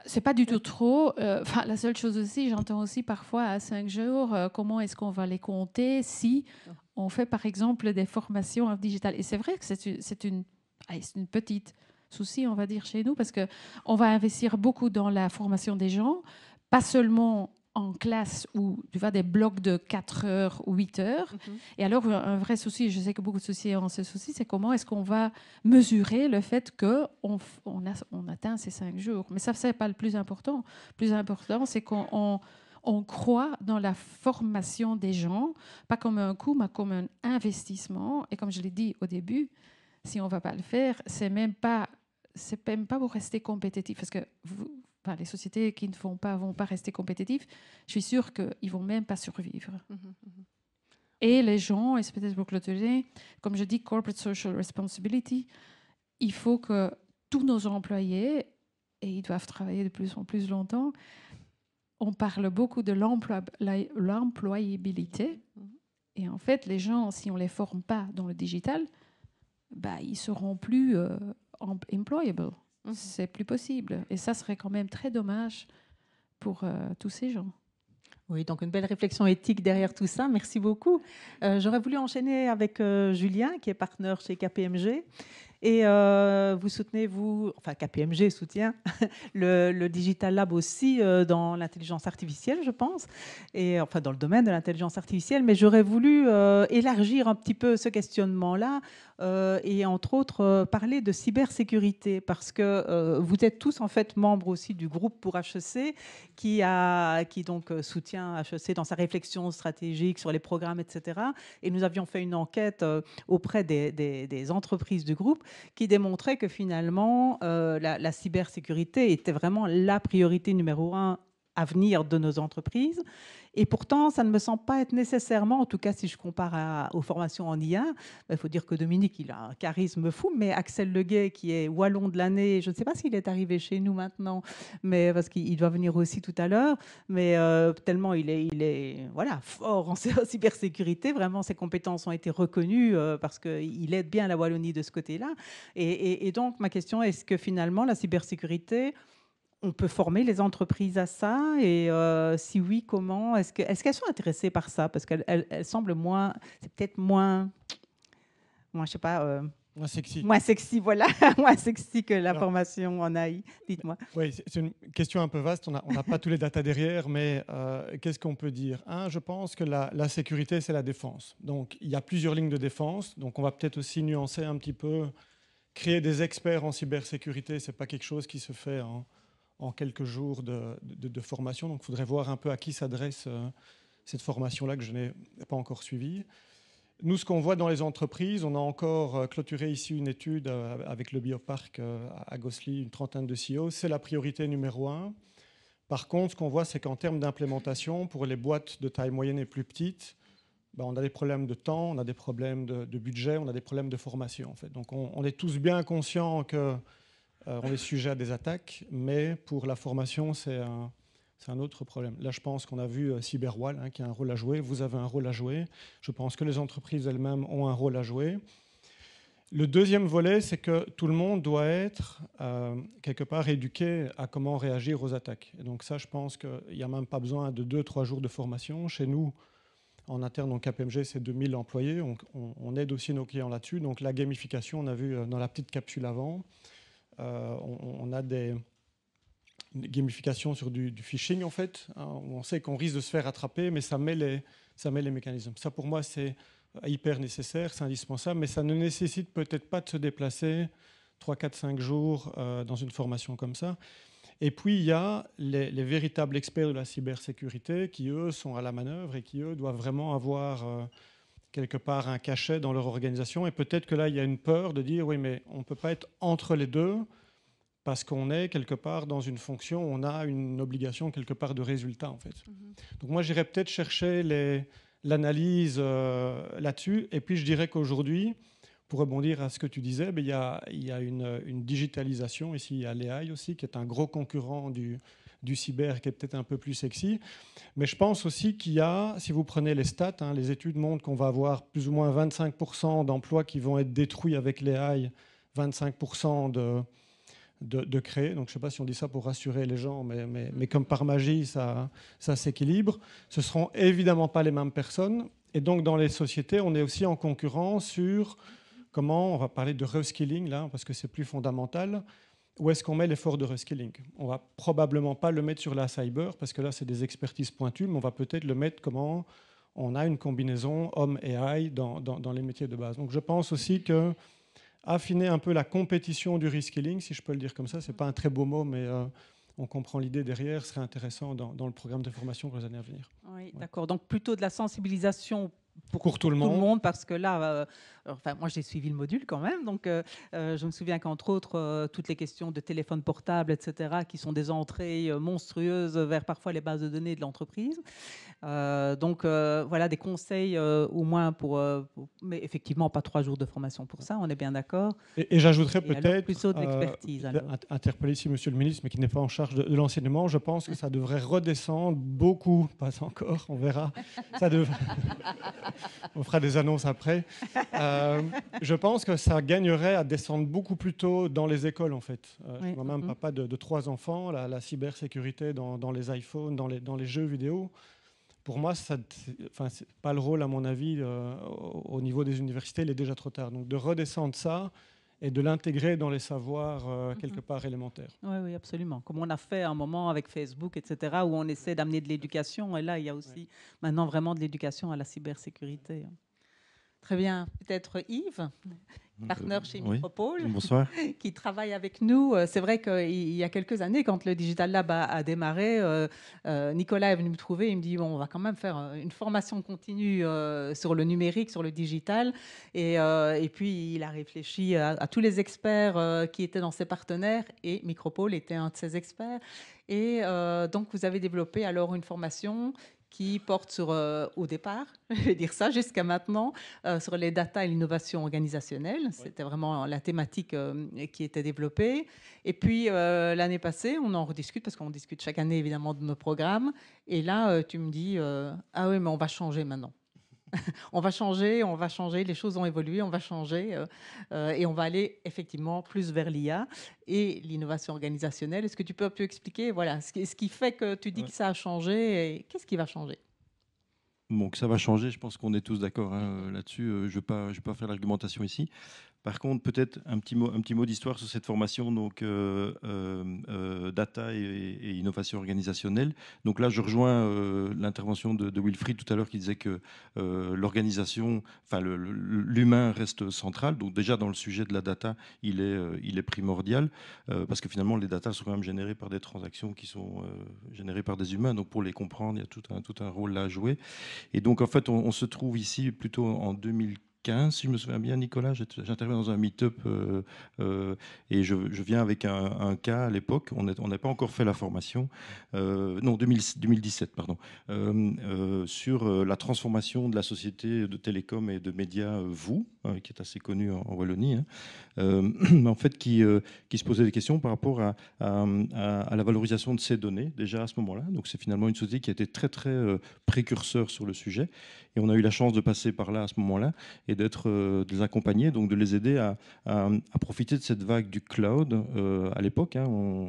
C'est pas du tout trop. La seule chose aussi, j'entends aussi parfois à 5 jours, comment est-ce qu'on va les compter si on fait, par exemple, des formations en digital. Et c'est vrai que c'est une petite souci, on va dire, chez nous, parce qu'on va investir beaucoup dans la formation des gens, pas seulement en classe où tu vas des blocs de 4 heures ou 8 heures. Et alors, un vrai souci, je sais que beaucoup de sociétés ont ce souci, c'est comment est-ce qu'on va mesurer le fait qu'on atteint ces 5 jours. Mais ça, c'est pas le plus important. Le plus important, c'est qu'on croit dans la formation des gens, pas comme un coût, mais comme un investissement. Et comme je l'ai dit au début, si on ne va pas le faire, c'est même pas pour rester compétitif. Parce que les sociétés qui ne vont pas rester compétitives, je suis sûre qu'ils ne vont même pas survivre. Et les gens, et c'est peut-être pour clôturer, comme je dis, corporate social responsibility, il faut que tous nos employés, et ils doivent travailler de plus en plus longtemps, on parle beaucoup de l'employabilité. Et en fait, les gens, si on ne les forme pas dans le digital, ils ne seront plus employable. C'est plus possible. Et ça serait quand même très dommage pour tous ces gens. Oui, donc une belle réflexion éthique derrière tout ça. Merci beaucoup. J'aurais voulu enchaîner avec Julien, qui est partenaire chez KPMG. Et vous soutenez, KPMG soutient le Digital Lab aussi dans l'intelligence artificielle, je pense, et enfin dans le domaine de l'intelligence artificielle. Mais j'aurais voulu élargir un petit peu ce questionnement-là et entre autres parler de cybersécurité, parce que vous êtes tous en fait membres aussi du groupe pour HEC qui donc soutient HEC dans sa réflexion stratégique sur les programmes, etc. Et nous avions fait une enquête auprès des entreprises du groupe qui démontrait que finalement, la cybersécurité était vraiment la priorité numéro 1 à venir de nos entreprises. Et pourtant, ça ne me semble pas être nécessairement, en tout cas si je compare aux formations en IA, il faut dire que Dominique, il a un charisme fou, mais Axel Leguet, qui est Wallon de l'année, je ne sais pas s'il est arrivé chez nous maintenant, mais parce qu'il doit venir aussi tout à l'heure, mais tellement il est fort en cybersécurité, vraiment ses compétences ont été reconnues parce qu'il aide bien la Wallonie de ce côté-là. Et donc, ma question, est-ce que finalement, la cybersécurité, on peut former les entreprises à ça, et si oui, comment? Est-ce qu'elles sont intéressées par ça? Parce qu'elles semblent moins, c'est peut-être moins, je sais pas, moins sexy. Moins sexy, voilà, moins sexy que la formation en AI. Dites-moi. Oui, c'est une question un peu vaste. On n'a pas tous les datas derrière, mais qu'est-ce qu'on peut dire? Je pense que la sécurité, c'est la défense. Donc, il y a plusieurs lignes de défense. Donc, on va peut-être aussi nuancer un petit peu. Créer des experts en cybersécurité, c'est pas quelque chose qui se fait en quelques jours de formation. Donc, il faudrait voir un peu à qui s'adresse cette formation-là que je n'ai pas encore suivie. Nous, ce qu'on voit dans les entreprises, on a encore clôturé ici une étude avec le Bioparc à Gosselies, une trentaine de CEO. C'est la priorité numéro 1. Par contre, ce qu'on voit, c'est qu'en termes d'implémentation, pour les boîtes de taille moyenne et plus petite, on a des problèmes de temps, on a des problèmes de budget, on a des problèmes de formation. En fait. Donc, on est tous bien conscients que on est sujet à des attaques, mais pour la formation, c'est un autre problème. Là, je pense qu'on a vu Cyberwall qui a un rôle à jouer. Vous avez un rôle à jouer. Je pense que les entreprises elles-mêmes ont un rôle à jouer. Le deuxième volet, c'est que tout le monde doit être quelque part éduqué à comment réagir aux attaques. Et donc ça, je pense qu'il n'y a même pas besoin de 2-3 jours de formation. Chez nous, en interne, donc KPMG, c'est 2000 employés. On aide aussi nos clients là-dessus. Donc la gamification, on a vu dans la petite capsule avant. On a des gamifications sur du phishing, en fait, où on sait qu'on risque de se faire attraper, mais ça met les mécanismes. Ça, pour moi, c'est hyper nécessaire, c'est indispensable, mais ça ne nécessite peut-être pas de se déplacer 3, 4, 5 jours dans une formation comme ça. Et puis, il y a les véritables experts de la cybersécurité qui, eux, sont à la manœuvre et qui, eux, doivent vraiment avoir quelque part un cachet dans leur organisation. Et peut-être que là, il y a une peur de dire, oui, mais on ne peut pas être entre les deux parce qu'on est quelque part dans une fonction, on a une obligation quelque part de résultat, en fait. Donc moi, j'irais peut-être chercher l'analyse là-dessus. Et puis, je dirais qu'aujourd'hui, pour rebondir à ce que tu disais, il y a une digitalisation ici, il y a l'AI aussi, qui est un gros concurrent du cyber, qui est peut-être un peu plus sexy. Mais je pense aussi qu'il y a, si vous prenez les stats, les études montrent qu'on va avoir plus ou moins 25% d'emplois qui vont être détruits avec l'AI, 25% de créer. Donc je ne sais pas si on dit ça pour rassurer les gens, mais comme par magie, ça s'équilibre. Ce ne seront évidemment pas les mêmes personnes. Et donc dans les sociétés, on est aussi en concurrence sur comment, on va parler de reskilling là, parce que c'est plus fondamental. Où est-ce qu'on met l'effort de reskilling? On ne va probablement pas le mettre sur la cyber, parce que là, c'est des expertises pointues, mais on va peut-être le mettre comment on a une combinaison homme et AI dans les métiers de base. Donc je pense aussi que affiner un peu la compétition du reskilling, si je peux le dire comme ça, ce n'est pas un très beau mot, mais on comprend l'idée derrière, serait intéressant dans le programme de formation pour les années à venir. Oui, d'accord. Donc plutôt de la sensibilisation pour tout le monde. Parce que là, enfin, moi j'ai suivi le module quand même, donc je me souviens qu'entre autres, toutes les questions de téléphone portable, etc., qui sont des entrées monstrueuses vers parfois les bases de données de l'entreprise. Donc voilà, des conseils au moins mais effectivement pas 3 jours de formation pour ça, on est bien d'accord. Et j'ajouterais peut-être, plutôt de l'expertise. interpeller ici Monsieur le Ministre, mais qui n'est pas en charge de l'enseignement, je pense que ça devrait redescendre beaucoup, pas encore, on verra. On fera des annonces après. Je pense que ça gagnerait à descendre beaucoup plus tôt dans les écoles, en fait. Je suis moi-même papa de 3 enfants, la cybersécurité dans les iPhones, dans les jeux vidéo. Pour moi, c'est pas le rôle, à mon avis, au niveau des universités, il est déjà trop tard. Donc de redescendre ça et de l'intégrer dans les savoirs quelque part élémentaires. Oui, absolument. Comme on a fait un moment avec Facebook, etc., où on essaie d'amener de l'éducation. Et là, il y a aussi maintenant vraiment de l'éducation à la cybersécurité. Très bien. Peut-être Yves, partenaire chez Micropole, bonsoir, qui travaille avec nous. C'est vrai qu'il y a quelques années, quand le Digital Lab a démarré, Nicolas est venu me trouver. Il me dit, bon, on va quand même faire une formation continue sur le numérique, sur le digital. Et puis, il a réfléchi à tous les experts qui étaient dans ses partenaires. Et Micropole était un de ces experts. Et donc, vous avez développé alors une formation qui porte sur, au départ, je vais dire ça, jusqu'à maintenant, sur les data et l'innovation organisationnelle. C'était vraiment la thématique qui était développée. Et puis, l'année passée, on en rediscute, parce qu'on discute chaque année, évidemment, de nos programmes. Et là, tu me dis, ah oui, mais on va changer maintenant. on va changer, les choses ont évolué, on va changer et on va aller effectivement plus vers l'IA et l'innovation organisationnelle. Est-ce que tu peux un peu expliquer ce qui fait que tu dis que ça a changé et qu'est-ce qui va changer? Bon, que ça va changer, je pense qu'on est tous d'accord là-dessus. Je ne vais pas faire l'argumentation ici. Par contre, peut-être un petit mot d'histoire sur cette formation, donc data et innovation organisationnelle. Donc là, je rejoins l'intervention de Wilfried tout à l'heure qui disait que l'organisation, enfin l'humain reste central. Donc déjà dans le sujet de la data, il est primordial parce que finalement les data sont quand même générées par des transactions qui sont générées par des humains. Donc pour les comprendre, il y a tout un rôle là à jouer. Et donc en fait, on se trouve ici plutôt en 2015. Si je me souviens bien, Nicolas, j'interviens dans un meet-up et je viens avec un cas à l'époque. On n'a pas encore fait la formation, non, 2017, pardon, sur la transformation de la société de télécom et de médias VOO, qui est assez connue en Wallonie, en fait, qui se posait des questions par rapport à la valorisation de ces données, déjà à ce moment-là. Donc c'est finalement une société qui a été très, très précurseur sur le sujet. Et on a eu la chance de passer par là à ce moment-là et de les accompagner, donc de les aider à profiter de cette vague du cloud. À l'époque,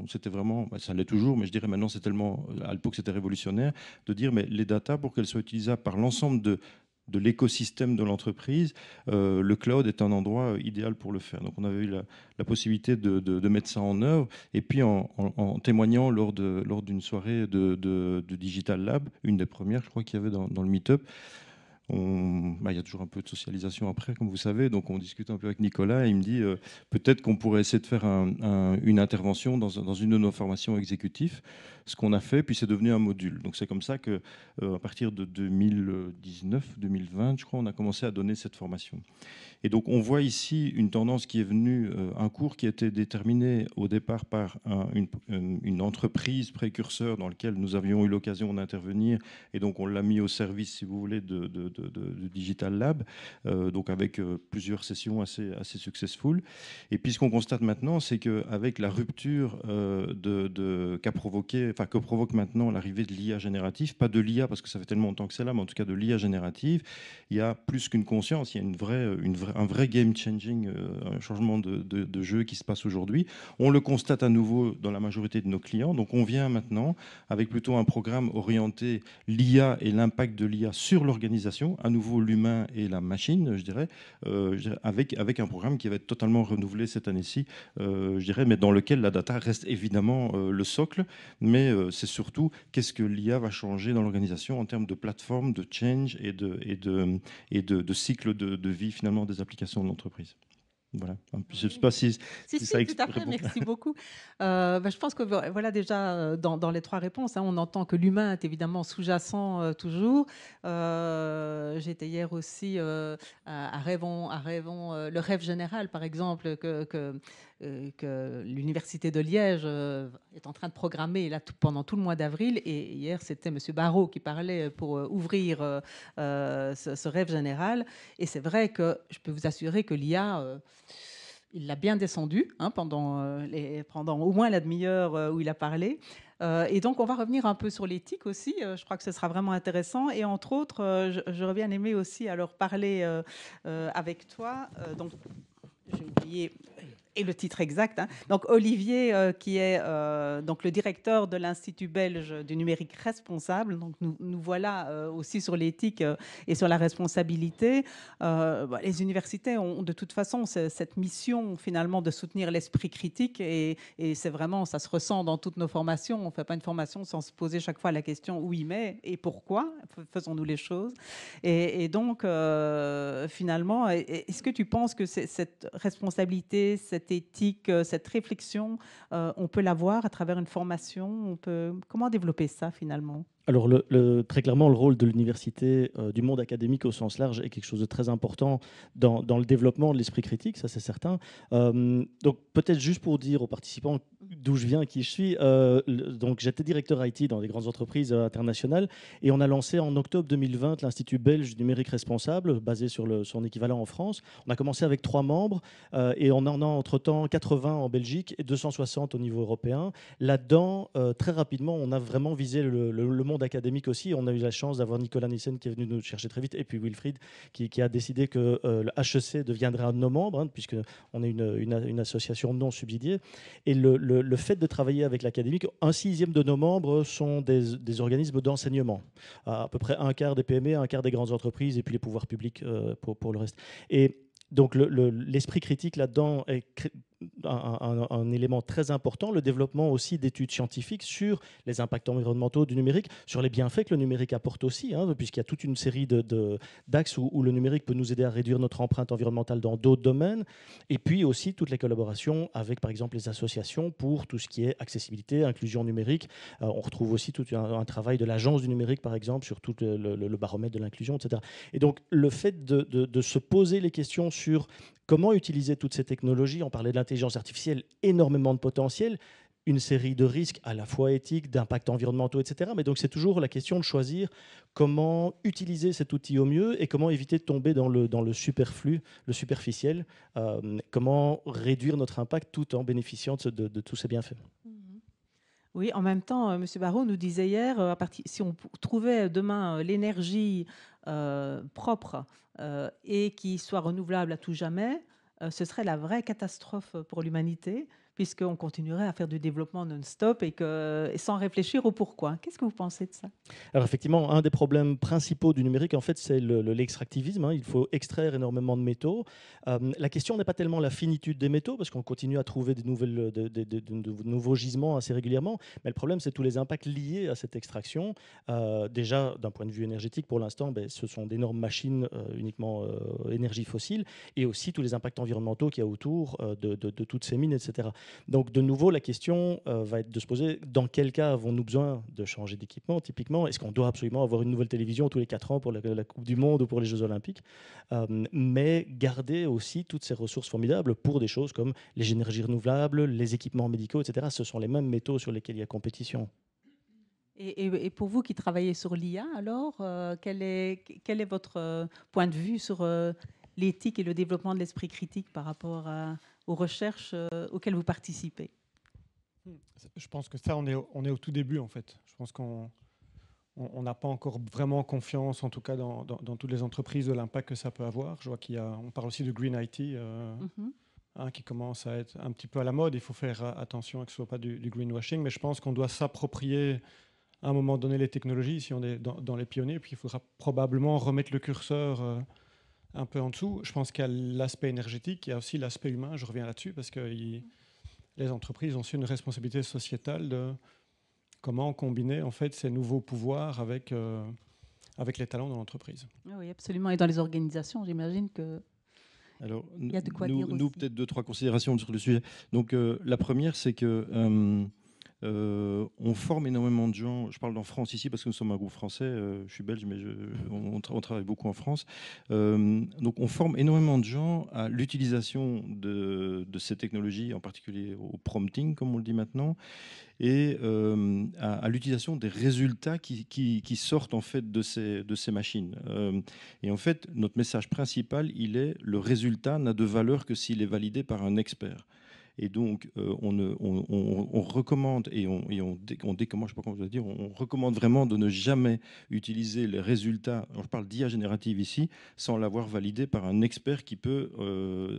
c'était vraiment, ça l'est toujours, mais je dirais maintenant c'est tellement, à l'époque c'était révolutionnaire, de dire mais les data, pour qu'elles soient utilisables par l'ensemble de l'écosystème de l'entreprise, le cloud est un endroit idéal pour le faire. Donc on avait eu la possibilité de mettre ça en œuvre. Et puis en témoignant lors d'une soirée de Digital Lab, une des premières, je crois qu'il y avait dans le meet-up, il y a toujours un peu de socialisation après, comme vous savez, donc on discute un peu avec Nicolas et il me dit peut-être qu'on pourrait essayer de faire une intervention dans une de nos formations exécutives, ce qu'on a fait, puis c'est devenu un module. Donc c'est comme ça que à partir de 2019-2020, je crois, on a commencé à donner cette formation. Et donc on voit ici une tendance qui est venue, un cours qui a été déterminé au départ par une entreprise précurseur dans laquelle nous avions eu l'occasion d'intervenir, et donc on l'a mis au service, si vous voulez, de Digital Lab, donc avec plusieurs sessions assez successful. Et puis ce qu'on constate maintenant, c'est qu'avec la rupture que provoque maintenant l'arrivée de l'IA générative, pas de l'IA parce que ça fait tellement longtemps que c'est là, mais en tout cas de l'IA générative, il y a plus qu'une conscience, il y a un vrai game changing, un changement de jeu qui se passe aujourd'hui. On le constate à nouveau dans la majorité de nos clients. Donc on vient maintenant avec plutôt un programme orienté l'IA et l'impact de l'IA sur l'organisation, à nouveau l'humain et la machine, je dirais, avec un programme qui va être totalement renouvelé cette année-ci, je dirais, mais dans lequel la data reste évidemment le socle, mais c'est surtout qu'est-ce que l'IA va changer dans l'organisation en termes de plateforme, de change et de cycle de vie finalement des applications de l'entreprise. Voilà. Je ne sais pas si ça tout à fait, merci beaucoup. Je pense que voilà déjà dans les trois réponses, on entend que l'humain est évidemment sous-jacent toujours. J'étais hier aussi à Rêvons, le rêve général, par exemple, que l'université de Liège est en train de programmer là, pendant tout le mois d'avril. Et hier, c'était M. Barrault qui parlait pour ouvrir ce rêve général. Et c'est vrai que je peux vous assurer que l'IA... il l'a bien descendu pendant au moins la demi-heure où il a parlé. Et donc, on va revenir un peu sur l'éthique aussi. Je crois que ce sera vraiment intéressant. Et entre autres, j'aurais bien aimé aussi alors parler avec toi. Donc, j'ai oublié et le titre exact. Donc Olivier, qui est donc le directeur de l'Institut belge du numérique responsable. Donc nous voilà aussi sur l'éthique et sur la responsabilité. Les universités ont de toute façon cette mission finalement de soutenir l'esprit critique et c'est vraiment, ça se ressent dans toutes nos formations. On ne fait pas une formation sans se poser chaque fois la question oui mais et pourquoi faisons-nous les choses. Et donc finalement, est-ce que tu penses que cette responsabilité, cette éthique, cette réflexion, on peut l'avoir à travers une formation? Comment développer ça finalement? Alors, très clairement, le rôle de l'université, du monde académique au sens large, est quelque chose de très important dans le développement de l'esprit critique, ça c'est certain. Donc, peut-être juste pour dire aux participants d'où je viens, qui je suis, donc j'étais directeur IT dans des grandes entreprises internationales et on a lancé en octobre 2020 l'Institut belge du numérique responsable, basé sur son équivalent en France. On a commencé avec 3 membres et on en a entre-temps 80 en Belgique et 260 au niveau européen. Là-dedans, très rapidement, on a vraiment visé le monde académique aussi. On a eu la chance d'avoir Nicolas Nissen qui est venu nous chercher très vite et puis Wilfried qui a décidé que le HEC deviendrait un de nos membres, puisqu'on est une association non subsidiée. Et le fait de travailler avec l'académique, 1/6 de nos membres sont des organismes d'enseignement. À peu près un quart des PME, un quart des grandes entreprises et puis les pouvoirs publics pour le reste. Et donc l'esprit critique là-dedans est un élément très important, le développement aussi d'études scientifiques sur les impacts environnementaux du numérique, sur les bienfaits que le numérique apporte aussi, puisqu'il y a toute une série d'axes où le numérique peut nous aider à réduire notre empreinte environnementale dans d'autres domaines, et puis aussi toutes les collaborations avec par exemple les associations pour tout ce qui est accessibilité, inclusion numérique. On retrouve aussi tout un travail de l'agence du numérique par exemple sur tout le baromètre de l'inclusion, etc. Et donc le fait de se poser les questions sur comment utiliser toutes ces technologies, on parlait de l'intelligence artificielle, énormément de potentiel, une série de risques à la fois éthiques, d'impacts environnementaux, etc. Mais donc c'est toujours la question de choisir comment utiliser cet outil au mieux et comment éviter de tomber dans le superflu, le superficiel, comment réduire notre impact tout en bénéficiant de tous ces bienfaits. Oui, en même temps, M. Barrault nous disait hier, si on trouvait demain l'énergie propre et qui soit renouvelable à tout jamais, ce serait la vraie catastrophe pour l'humanité, puisqu'on continuerait à faire du développement non-stop et sans réfléchir au pourquoi. Qu'est-ce que vous pensez de ça? Alors effectivement, un des problèmes principaux du numérique, en fait, c'est l'extractivisme. Il faut extraire énormément de métaux. La question n'est pas tellement la finitude des métaux, parce qu'on continue à trouver de nouveaux gisements assez régulièrement, mais le problème, c'est tous les impacts liés à cette extraction. Déjà, d'un point de vue énergétique, pour l'instant, ce sont d'énormes machines uniquement énergie fossile, et aussi tous les impacts environnementaux qu'il y a autour de toutes ces mines, etc. Donc, de nouveau, la question va être de se poser dans quel cas avons-nous besoin de changer d'équipement, typiquement? Est-ce qu'on doit absolument avoir une nouvelle télévision tous les 4 ans pour la Coupe du Monde ou pour les Jeux Olympiques? Mais garder aussi toutes ces ressources formidables pour des choses comme les énergies renouvelables, les équipements médicaux, etc. Ce sont les mêmes métaux sur lesquels il y a compétition. Et pour vous qui travaillez sur l'IA, alors, quel est votre point de vue sur l'éthique et le développement de l'esprit critique par rapport aux recherches auxquelles vous participez? Je pense que ça, on est au tout début, en fait. Je pense qu'on n'a pas encore vraiment confiance, en tout cas dans toutes les entreprises, de l'impact que ça peut avoir. Je vois on parle aussi de Green IT, qui commence à être un petit peu à la mode. Il faut faire attention à que ce ne soit pas du greenwashing, mais je pense qu'on doit s'approprier à un moment donné les technologies, si on est dans les pionniers, puis il faudra probablement remettre le curseur un peu en dessous. Je pense qu'il y a l'aspect énergétique, il y a aussi l'aspect humain, je reviens là-dessus, parce que les entreprises ont aussi une responsabilité sociétale de comment combiner en fait ces nouveaux pouvoirs avec les talents de l'entreprise. Oui, absolument. Et dans les organisations, j'imagine qu'il Alors, il y a de quoi dire nous aussi. peut-être 2-3 considérations sur le sujet. Donc, la première, c'est que on forme énormément de gens. Je parle en France ici parce que nous sommes un groupe français. Je suis belge, mais on travaille beaucoup en France. Donc, on forme énormément de gens à l'utilisation de ces technologies, en particulier au prompting, comme on le dit maintenant, et à l'utilisation des résultats qui sortent en fait de ces machines. Et en fait, notre message principal, il est: le résultat n'a de valeur que s'il est validé par un expert. Et donc, on recommande et on décommande, je sais pas comment je dois dire, on recommande vraiment de ne jamais utiliser les résultats, je parle d'IA générative ici, sans l'avoir validé par un expert qui peut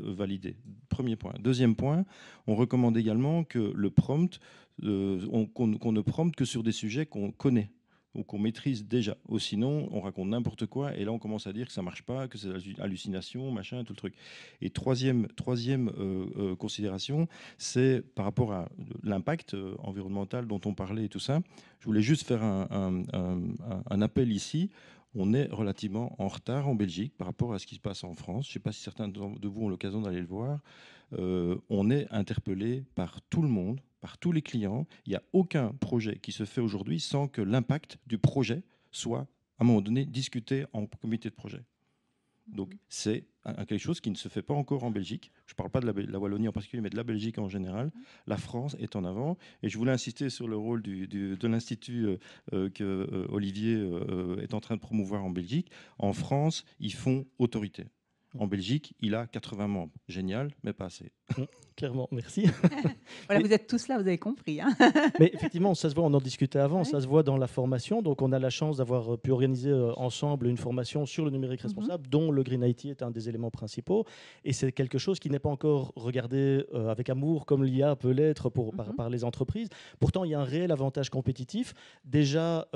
valider. Premier point. Deuxième point, on recommande également que le prompt, qu'on ne prompte que sur des sujets qu'on connaît ou qu'on maîtrise déjà. Ou sinon, on raconte n'importe quoi et là, on commence à dire que ça marche pas, que c'est hallucination, machin, tout le truc. Et troisième considération, c'est par rapport à l'impact environnemental dont on parlait et tout ça. Je voulais juste faire un appel ici. On est relativement en retard en Belgique par rapport à ce qui se passe en France. Je ne sais pas si certains de vous ont l'occasion d'aller le voir. On est interpellé par tout le monde, par tous les clients. Il n'y a aucun projet qui se fait aujourd'hui sans que l'impact du projet soit, à un moment donné, discuté en comité de projet. Donc, c'est quelque chose qui ne se fait pas encore en Belgique. Je ne parle pas de la Wallonie en particulier, mais de la Belgique en général. La France est en avant. Et je voulais insister sur le rôle de l'Institut que Olivier est en train de promouvoir en Belgique. En France, ils font autorité. En Belgique, il a 80 membres. Génial, mais pas assez. Clairement, merci. Voilà, vous êtes tous là, vous avez compris. Hein. Mais effectivement, ça se voit, on en discutait avant, ça se voit dans la formation. Donc, on a la chance d'avoir pu organiser ensemble une formation sur le numérique responsable, dont le Green IT est un des éléments principaux. Et c'est quelque chose qui n'est pas encore regardé avec amour, comme l'IA peut l'être par les entreprises. Pourtant, il y a un réel avantage compétitif, déjà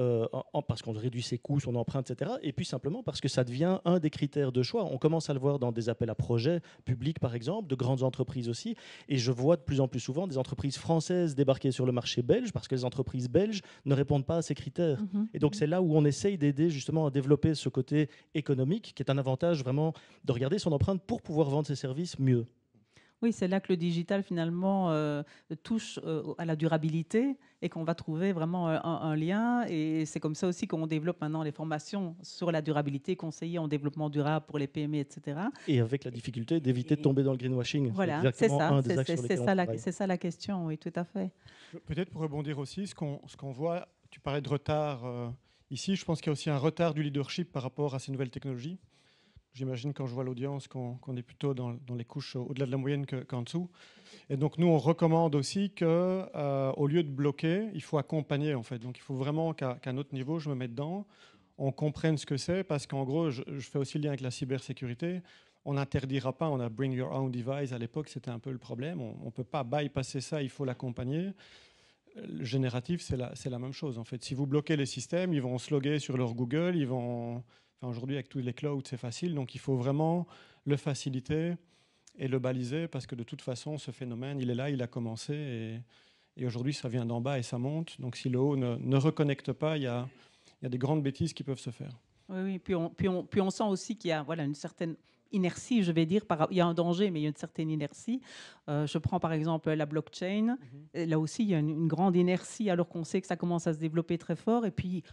parce qu'on réduit ses coûts, son empreinte, etc. Et puis simplement parce que ça devient un des critères de choix. On commence à le voir dans des appels à projets publics, par exemple, de grandes entreprises aussi. Et je vois de plus en plus souvent des entreprises françaises débarquer sur le marché belge parce que les entreprises belges ne répondent pas à ces critères. Et donc, c'est là où on essaye d'aider justement à développer ce côté économique, qui est un avantage vraiment de regarder son empreinte pour pouvoir vendre ses services mieux. Oui, c'est là que le digital, finalement, touche à la durabilité et qu'on va trouver vraiment un lien. Et c'est comme ça aussi qu'on développe maintenant les formations sur la durabilité, conseillers en développement durable pour les PME, etc. Et avec la difficulté d'éviter de tomber dans le greenwashing. Voilà, c'est ça. C'est ça la question, oui, tout à fait. Peut-être pour rebondir aussi, ce qu'on voit, tu parlais de retard ici, je pense qu'il y a aussi un retard du leadership par rapport à ces nouvelles technologies. J'imagine quand je vois l'audience qu'on est plutôt dans les couches au-delà de la moyenne qu'en dessous. Et donc nous, on recommande aussi qu'au lieu de bloquer, il faut accompagner en fait. Donc il faut vraiment qu'à notre niveau, je me mette dedans, on comprenne ce que c'est, parce qu'en gros, je fais aussi le lien avec la cybersécurité. On n'interdira pas, on a Bring Your Own Device à l'époque, c'était un peu le problème. On ne peut pas bypasser ça, il faut l'accompagner. Le génératif, c'est la même chose en fait. Si vous bloquez les systèmes, ils vont se loguer sur leur Google, ils vont... Aujourd'hui, avec tous les clouds, c'est facile. Donc, il faut vraiment le faciliter et le baliser parce que de toute façon, ce phénomène, il est là, il a commencé. Et aujourd'hui, ça vient d'en bas et ça monte. Donc, si le haut ne reconnecte pas, il y a des grandes bêtises qui peuvent se faire. Oui, puis on sent aussi qu'il y a une certaine inertie, je vais dire. Il y a un danger, mais il y a une certaine inertie. Je prends par exemple la blockchain. Là aussi, il y a une grande inertie alors qu'on sait que ça commence à se développer très fort. Et puis...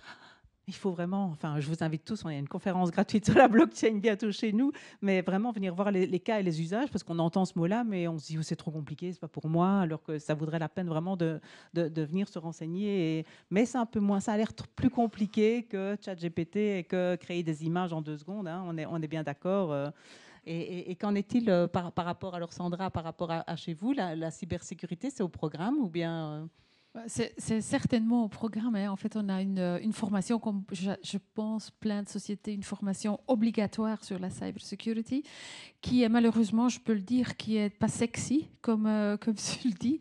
il faut vraiment, je vous invite tous, on a une conférence gratuite sur la blockchain bientôt chez nous, mais vraiment venir voir les cas et les usages, parce qu'on entend ce mot-là, mais on se dit c'est trop compliqué, c'est pas pour moi, alors que ça vaudrait la peine vraiment de venir se renseigner. Mais c'est un peu moins, ça a l'air plus compliqué que ChatGPT et que créer des images en 2 secondes, hein, on est bien d'accord. Et qu'en est-il par rapport, alors Sandra, par rapport à chez vous, la cybersécurité, c'est au programme ou bien... C'est certainement au programme. Hein. En fait, on a une formation, comme je pense plein de sociétés, une formation obligatoire sur la cybersecurity, qui est malheureusement, je peux le dire, qui n'est pas sexy, comme tu le dis.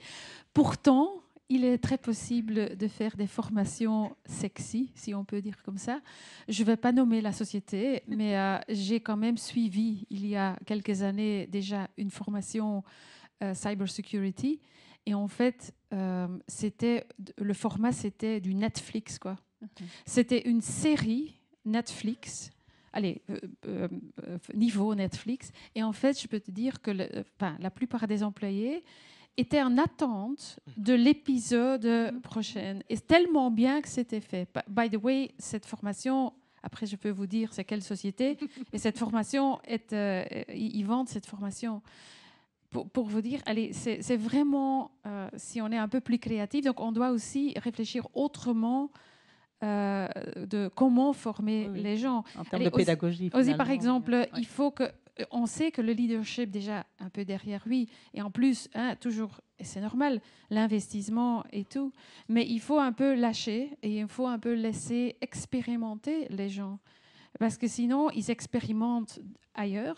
Pourtant, il est très possible de faire des formations sexy, si on peut dire comme ça. Je ne vais pas nommer la société, mais j'ai quand même suivi, il y a quelques années déjà, une formation cybersecurity. Et en fait, le format, c'était du Netflix, quoi. Okay. C'était une série Netflix niveau Netflix. Et en fait, je peux te dire que la plupart des employés étaient en attente de l'épisode prochain. Et tellement bien que c'était fait. By the way, cette formation, après je peux vous dire c'est quelle société, et cette formation, ils vendent cette formation. Pour vous dire, allez, c'est vraiment, si on est un peu plus créatif, donc on doit aussi réfléchir autrement de comment former les gens. En termes de pédagogie. Aussi, par exemple, il faut que... On sait que le leadership, déjà, un peu derrière lui, et en plus, toujours, et c'est normal, l'investissement et tout, mais il faut un peu lâcher et il faut un peu laisser expérimenter les gens. Parce que sinon, ils expérimentent ailleurs.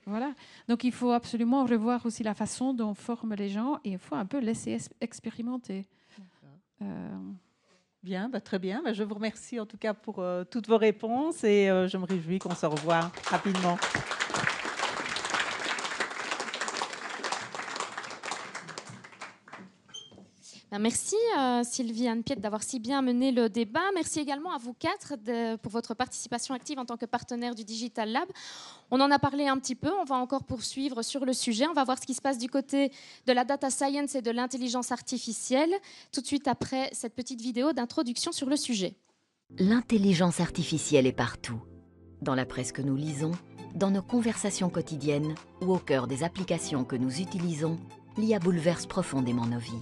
Voilà. Donc, il faut absolument revoir aussi la façon dont on forme les gens et il faut un peu laisser expérimenter. Bien, très bien. Je vous remercie en tout cas pour toutes vos réponses et je me réjouis qu'on se revoie rapidement. Merci Sylvie et Anne-Piet d'avoir si bien mené le débat. Merci également à vous quatre pour votre participation active en tant que partenaire du Digital Lab. On en a parlé un petit peu, on va encore poursuivre sur le sujet. On va voir ce qui se passe du côté de la data science et de l'intelligence artificielle, tout de suite après cette petite vidéo d'introduction sur le sujet. L'intelligence artificielle est partout. Dans la presse que nous lisons, dans nos conversations quotidiennes ou au cœur des applications que nous utilisons, l'IA bouleverse profondément nos vies.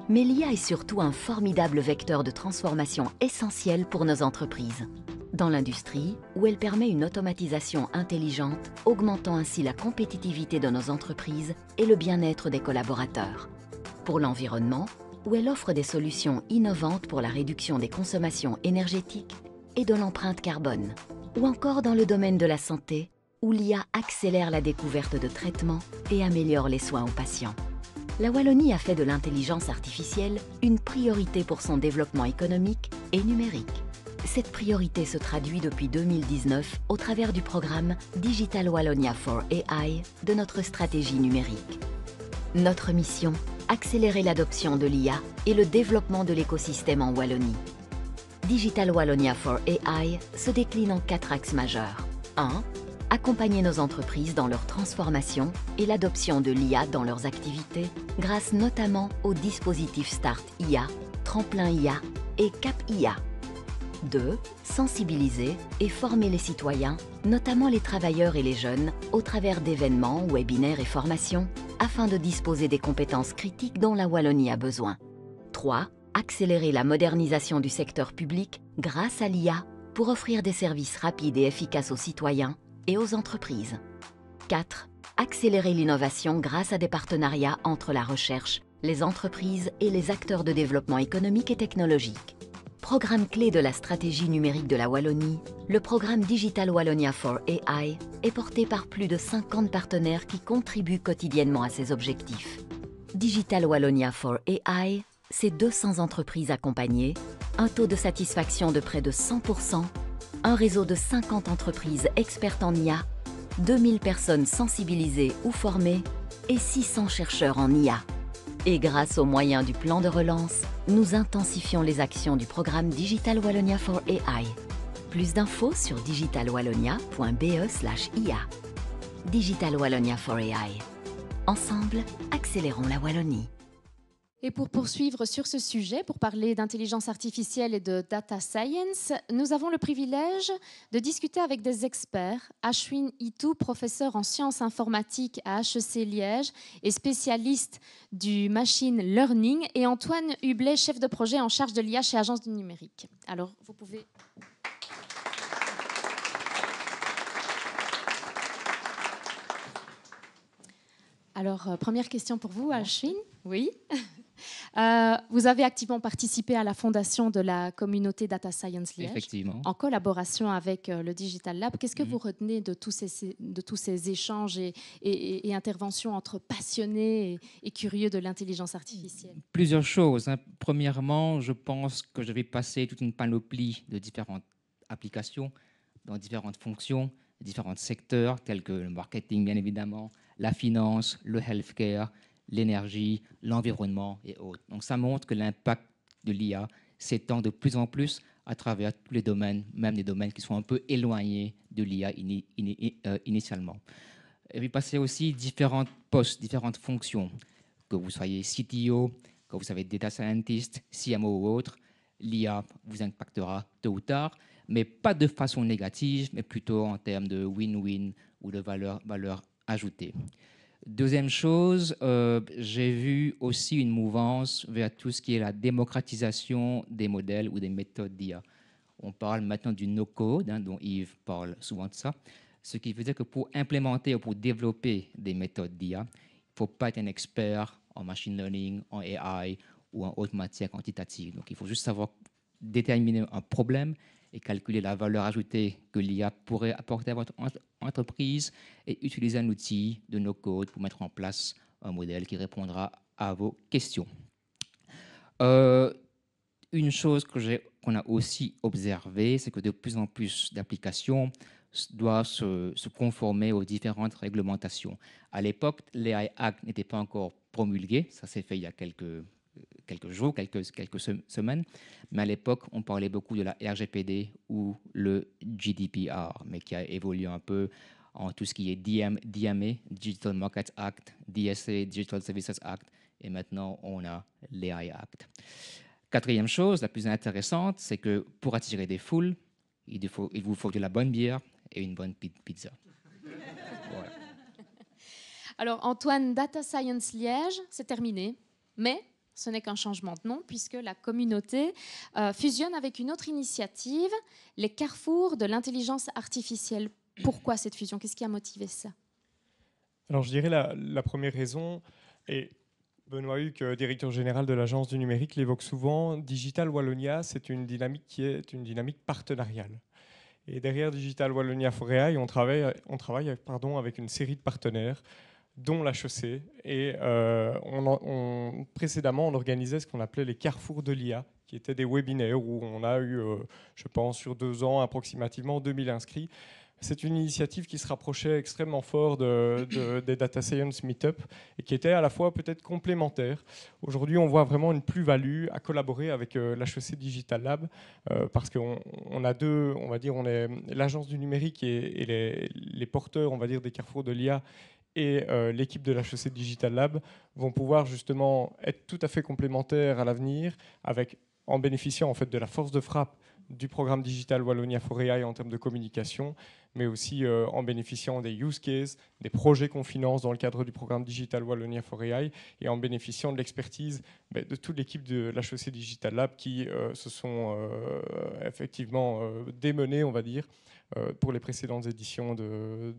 Mais l'IA est surtout un formidable vecteur de transformation essentiel pour nos entreprises. Dans l'industrie, où elle permet une automatisation intelligente, augmentant ainsi la compétitivité de nos entreprises et le bien-être des collaborateurs. Pour l'environnement, où elle offre des solutions innovantes pour la réduction des consommations énergétiques et de l'empreinte carbone. Ou encore dans le domaine de la santé, où l'IA accélère la découverte de traitements et améliore les soins aux patients. La Wallonie a fait de l'intelligence artificielle une priorité pour son développement économique et numérique. Cette priorité se traduit depuis 2019 au travers du programme Digital Wallonia for AI de notre stratégie numérique. Notre mission, accélérer l'adoption de l'IA et le développement de l'écosystème en Wallonie. Digital Wallonia for AI se décline en 4 axes majeurs. 1. Accompagner nos entreprises dans leur transformation et l'adoption de l'IA dans leurs activités, grâce notamment aux dispositifs Start IA, Tremplin IA et Cap IA. 2. Sensibiliser et former les citoyens, notamment les travailleurs et les jeunes, au travers d'événements, webinaires et formations, afin de disposer des compétences critiques dont la Wallonie a besoin. 3. Accélérer la modernisation du secteur public grâce à l'IA pour offrir des services rapides et efficaces aux citoyens et aux entreprises. 4. Accélérer l'innovation grâce à des partenariats entre la recherche, les entreprises et les acteurs de développement économique et technologique. Programme clé de la stratégie numérique de la Wallonie, le programme Digital Wallonia for AI est porté par plus de 50 partenaires qui contribuent quotidiennement à ces objectifs. Digital Wallonia for AI, c'est 200 entreprises accompagnées, un taux de satisfaction de près de 100%, un réseau de 50 entreprises expertes en IA, 2000 personnes sensibilisées ou formées et 600 chercheurs en IA. Et grâce aux moyens du plan de relance, nous intensifions les actions du programme Digital Wallonia for AI. Plus d'infos sur digitalwallonia.be/IA. Digital Wallonia for AI. Ensemble, accélérons la Wallonie. Et pour poursuivre sur ce sujet, pour parler d'intelligence artificielle et de data science, nous avons le privilège de discuter avec des experts. Ashwin Itu, professeur en sciences informatiques à HEC Liège et spécialiste du machine learning, et Antoine Hublet, chef de projet en charge de l'IA chez Agence du numérique. Alors, vous pouvez... Alors, première question pour vous, Ashwin. Oui. Vous avez activement participé à la fondation de la communauté Data Science Liège, effectivement, en collaboration avec le Digital Lab. Qu'est-ce que vous retenez de tous ces échanges et interventions entre passionnés et curieux de l'intelligence artificielle? Plusieurs choses. Premièrement, je pense que je vais passer toute une panoplie de différentes applications dans différentes fonctions, différents secteurs, tels que le marketing, bien évidemment, la finance, le healthcare, l'énergie, l'environnement et autres. Donc ça montre que l'impact de l'IA s'étend de plus en plus à travers tous les domaines, même des domaines qui sont un peu éloignés de l'IA initialement. Et puis passer aussi différents postes, différentes fonctions, que vous soyez CTO, que vous soyez data scientist, CMO ou autre, l'IA vous impactera tôt ou tard, mais pas de façon négative, mais plutôt en termes de win-win ou de valeur ajoutée. Deuxième chose, j'ai vu aussi une mouvance vers tout ce qui est la démocratisation des modèles ou des méthodes d'IA. On parle maintenant du no-code, dont Yves parle souvent de ça, ce qui veut dire que pour implémenter ou pour développer des méthodes d'IA, il ne faut pas être un expert en machine learning, en AI ou en autre matière quantitative. Donc il faut juste savoir déterminer un problème et calculer la valeur ajoutée que l'IA pourrait apporter à votre entreprise et utiliser un outil de no-code pour mettre en place un modèle qui répondra à vos questions. Une chose qu'on a aussi observée, c'est que de plus en plus d'applications doivent se conformer aux différentes réglementations. À l'époque, l'AI Act n'était pas encore promulgué, ça s'est fait il y a quelques jours, quelques semaines, mais à l'époque, on parlait beaucoup de la RGPD ou le GDPR, mais qui a évolué un peu en tout ce qui est DMA, Digital Markets Act, DSA, Digital Services Act, et maintenant, on a l'AI Act. Quatrième chose, la plus intéressante, c'est que pour attirer des foules, il vous faut de la bonne bière et une bonne pizza. Ouais. Alors, Antoine, Data Science Liège, c'est terminé, mais ce n'est qu'un changement de nom puisque la communauté fusionne avec une autre initiative, les carrefours de l'intelligence artificielle. Pourquoi cette fusion? Qu'est-ce qui a motivé ça? Alors, je dirais la première raison, et Benoît Huc, directeur général de l'Agence du numérique, l'évoque souvent, Digital Wallonia, c'est une dynamique qui est une dynamique partenariale. Et derrière Digital Wallonia for AI, on travaille avec une série de partenaires, dont l'HEC. Et précédemment, on organisait ce qu'on appelait les carrefours de l'IA, qui étaient des webinaires où on a eu, je pense, sur 2 ans, approximativement 2000 inscrits. C'est une initiative qui se rapprochait extrêmement fort des Data Science Meetup et qui était à la fois peut-être complémentaire. Aujourd'hui, on voit vraiment une plus-value à collaborer avec l'HEC Digital Lab parce qu'on a deux, on va dire, on est l'agence du numérique et les porteurs, on va dire, des carrefours de l'IA et l'équipe de l'HEC Digital Lab vont pouvoir justement être tout à fait complémentaires à l'avenir en bénéficiant en fait de la force de frappe du programme Digital Wallonia for AI en termes de communication, mais aussi en bénéficiant des use cases, des projets qu'on finance dans le cadre du programme Digital Wallonia for AI et en bénéficiant de l'expertise de toute l'équipe de l'HEC Digital Lab qui se sont effectivement démenés, on va dire, pour les précédentes éditions de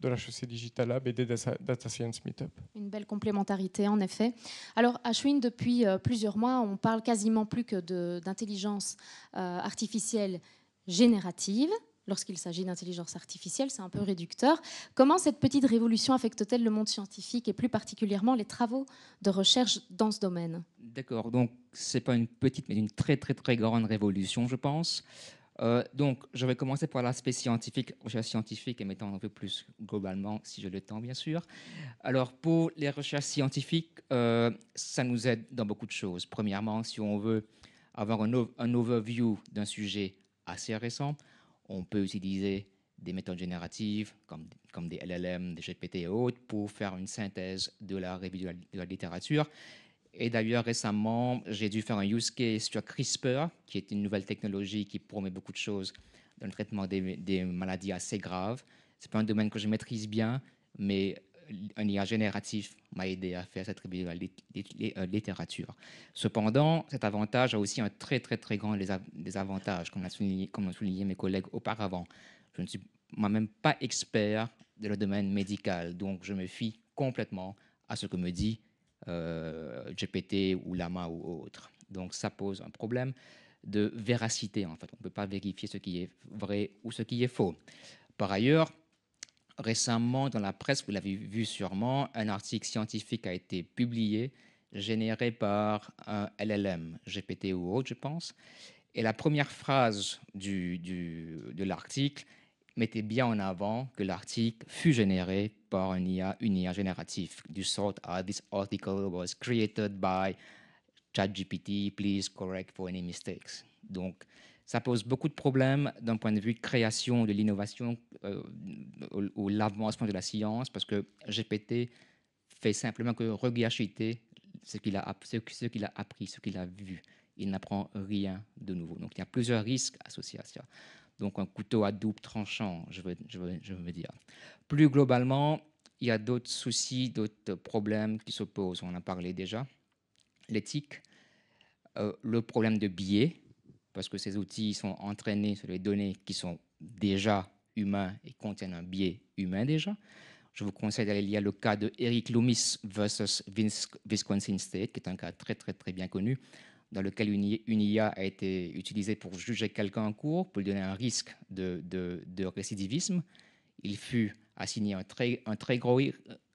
l'HEC Digital Lab et des Data Science Meetup. Une belle complémentarité, en effet. Alors, Ashwin, depuis plusieurs mois, on parle quasiment plus que d'intelligence artificielle générative. Lorsqu'il s'agit d'intelligence artificielle, c'est un peu réducteur. Comment cette petite révolution affecte-t-elle le monde scientifique et plus particulièrement les travaux de recherche dans ce domaine? D'accord, donc ce n'est pas une petite, mais une très, très, très grande révolution, je pense. Donc, je vais commencer par l'aspect scientifique, recherche scientifique, et mettant un peu plus globalement, si j'ai le temps, bien sûr. Alors, pour les recherches scientifiques, ça nous aide dans beaucoup de choses. Premièrement, si on veut avoir un overview d'un sujet assez récent, on peut utiliser des méthodes génératives comme des LLM, des GPT et autres pour faire une synthèse de la revue de la littérature. Et d'ailleurs, récemment, j'ai dû faire un use case sur CRISPR, qui est une nouvelle technologie qui promet beaucoup de choses dans le traitement des maladies assez graves. Ce n'est pas un domaine que je maîtrise bien, mais un IA génératif m'a aidé à faire cette revue de la littérature. Cependant, cet avantage a aussi un très, très, très grand désavantage, comme l'ont souligné mes collègues auparavant. Je ne suis moi-même pas expert de le domaine médical, donc je me fie complètement à ce que me dit GPT ou Llama ou autre. Donc ça pose un problème de véracité, en fait. On ne peut pas vérifier ce qui est vrai ou ce qui est faux. Par ailleurs, récemment, dans la presse, vous l'avez vu sûrement, un article scientifique a été publié, généré par un LLM, GPT ou autre, je pense. Et la première phrase de l'article mettait bien en avant que l'article fut généré par une IA générative, du sort « This article was created by ChatGPT, please correct for any mistakes ». Donc, ça pose beaucoup de problèmes d'un point de vue de création, de l'innovation ou l'avancement de la science, parce que GPT fait simplement que regurgiter ce qu'il a appris, ce qu'il a vu. Il n'apprend rien de nouveau. Donc, il y a plusieurs risques associés à ça. Donc, un couteau à double tranchant, je veux dire. Plus globalement, il y a d'autres soucis, d'autres problèmes qui se posent. On en a parlé déjà. L'éthique, le problème de biais, parce que ces outils sont entraînés sur les données qui sont déjà humains et contiennent un biais humain déjà. Je vous conseille d'aller lire le cas de Eric Loomis versus Wisconsin State, qui est un cas très, très, très bien connu, dans lequel une IA a été utilisée pour juger quelqu'un en cours, pour lui donner un risque de récidivisme. Il fut assigné un très gros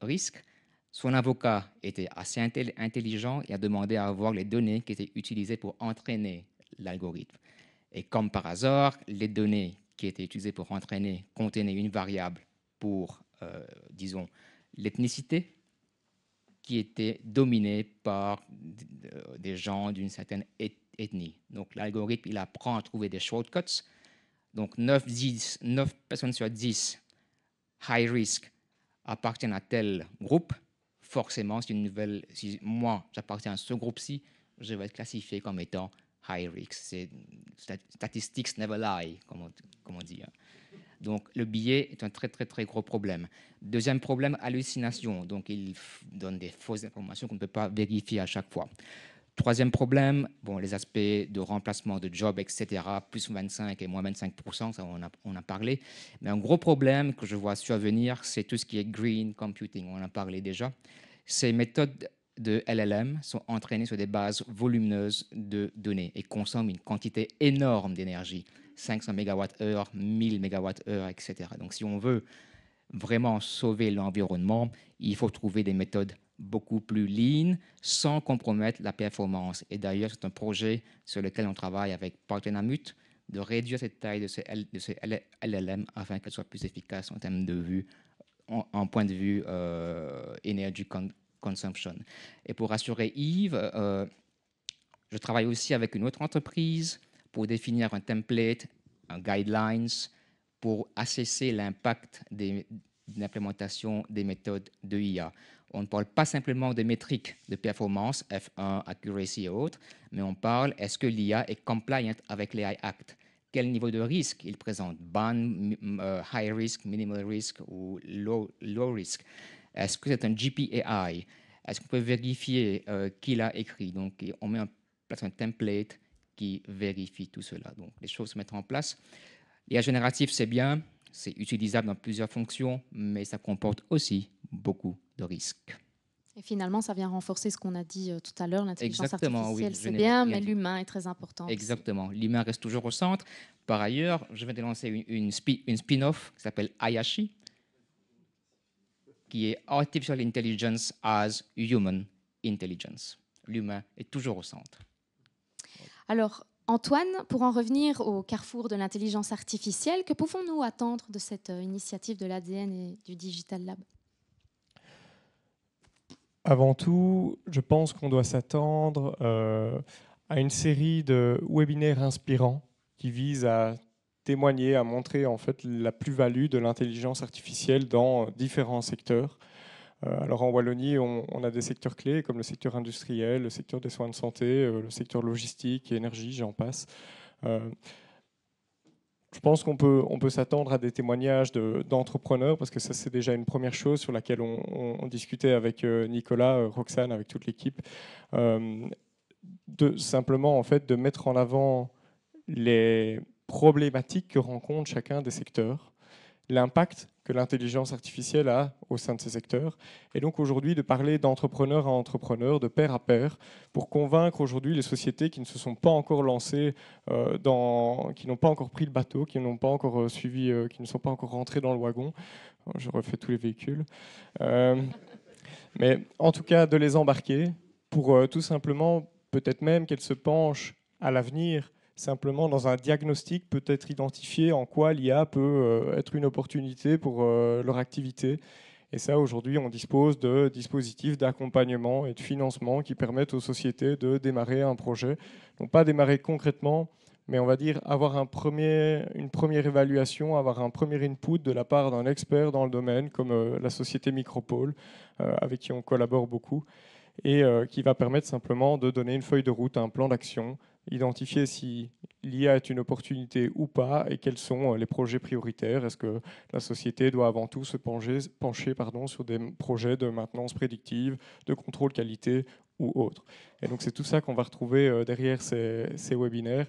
risque. Son avocat était assez intelligent et a demandé à avoir les données qui étaient utilisées pour entraîner l'algorithme. Et comme par hasard, les données qui étaient utilisées pour entraîner contenaient une variable pour, disons, l'ethnicité, qui était dominée par des gens d'une certaine ethnie. Donc l'algorithme, il apprend à trouver des shortcuts. Donc 9 personnes sur 10 high risk appartiennent à tel groupe. Forcément, si moi j'appartiens à ce groupe-ci, je vais être classifié comme étant high risk. C'est statistics never lie, comme on dit. Donc, le biais est un très, très, très gros problème. Deuxième problème, hallucination. Donc, il donne des fausses informations qu'on ne peut pas vérifier à chaque fois. Troisième problème, bon, les aspects de remplacement de job, etc., plus 25 et moins 25%, ça on a parlé. Mais un gros problème que je vois survenir, c'est tout ce qui est green computing. On en a parlé déjà. Ces méthodes de LLM sont entraînées sur des bases volumineuses de données et consomment une quantité énorme d'énergie. 500 MWh, 1000 MWh, etc. Donc, si on veut vraiment sauver l'environnement, il faut trouver des méthodes beaucoup plus lean, sans compromettre la performance. Et d'ailleurs, c'est un projet sur lequel on travaille avec Partnamut, de réduire cette taille de ces LLM afin qu'elle soit plus efficace en termes de vue, en point de vue energy consumption. Et pour rassurer Yves, je travaille aussi avec une autre entreprise pour définir un template, un guidelines, pour assesser l'impact de l'implémentation des méthodes de IA. On ne parle pas simplement des métriques de performance, F1, accuracy et autres, mais on parle, est-ce que l'IA est compliant avec l'AI Act? Quel niveau de risque il présente? Ban, high risk, minimal risk ou low risk? Est-ce que c'est un GPAI? Est-ce qu'on peut vérifier qui l'a écrit? Donc, on met en place un template qui vérifie tout cela. Donc, les choses se mettent en place. L'IA générative, c'est bien, c'est utilisable dans plusieurs fonctions, mais ça comporte aussi beaucoup de risques. Et finalement, ça vient renforcer ce qu'on a dit tout à l'heure, l'intelligence artificielle, oui, c'est bien, mais l'humain est très important. Exactement, l'humain reste toujours au centre. Par ailleurs, je viens de lancer une spin-off qui s'appelle Ayashi, qui est Artificial Intelligence as Human Intelligence. L'humain est toujours au centre. Alors, Antoine, pour en revenir au carrefour de l'intelligence artificielle, que pouvons-nous attendre de cette initiative de l'ADN et du Digital Lab? Avant tout, je pense qu'on doit s'attendre à une série de webinaires inspirants qui visent à témoigner, à montrer en fait la plus-value de l'intelligence artificielle dans différents secteurs. Alors en Wallonie, on a des secteurs clés comme le secteur industriel, le secteur des soins de santé, le secteur logistique, énergie, j'en passe. Je pense qu'on peut s'attendre à des témoignages d'entrepreneurs, parce que ça, c'est déjà une première chose sur laquelle on discutait avec Nicolas, Roxane, avec toute l'équipe, simplement en fait, de mettre en avant les problématiques que rencontre chacun des secteurs, l'impact que l'intelligence artificielle a au sein de ces secteurs. Et donc aujourd'hui, de parler d'entrepreneur à entrepreneur, de pair à pair, pour convaincre aujourd'hui les sociétés qui ne se sont pas encore lancées, qui n'ont pas encore pris le bateau, qui n'ont pas encore suivi, qui ne sont pas encore rentrés dans le wagon. Je refais tous les véhicules. Mais en tout cas, de les embarquer pour tout simplement, peut-être même qu'elles se penchent à l'avenir simplement dans un diagnostic, peut-être identifier en quoi l'IA peut être une opportunité pour leur activité. Et ça, aujourd'hui, on dispose de dispositifs d'accompagnement et de financement qui permettent aux sociétés de démarrer un projet. Donc pas démarrer concrètement, mais on va dire avoir une première évaluation, avoir un premier input de la part d'un expert dans le domaine, comme la société Micropole, avec qui on collabore beaucoup, et qui va permettre simplement de donner une feuille de route, un plan d'action, identifier si l'IA est une opportunité ou pas, et quels sont les projets prioritaires. Est-ce que la société doit avant tout se pencher sur des projets de maintenance prédictive, de contrôle qualité ou autres. Et donc c'est tout ça qu'on va retrouver derrière ces webinaires.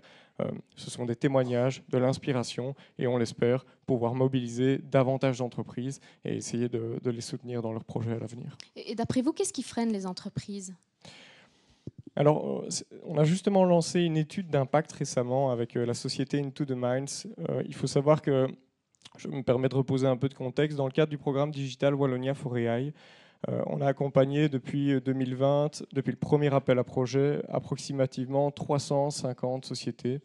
Ce sont des témoignages, de l'inspiration, et on l'espère pouvoir mobiliser davantage d'entreprises et essayer de les soutenir dans leurs projets à l'avenir. Et d'après vous, qu'est-ce qui freine les entreprises ? Alors, on a justement lancé une étude d'impact récemment avec la société Into the Minds. Il faut savoir que, je me permets de reposer un peu de contexte, dans le cadre du programme Digital Wallonia for AI, on a accompagné depuis 2020, depuis le premier appel à projet, approximativement 350 sociétés.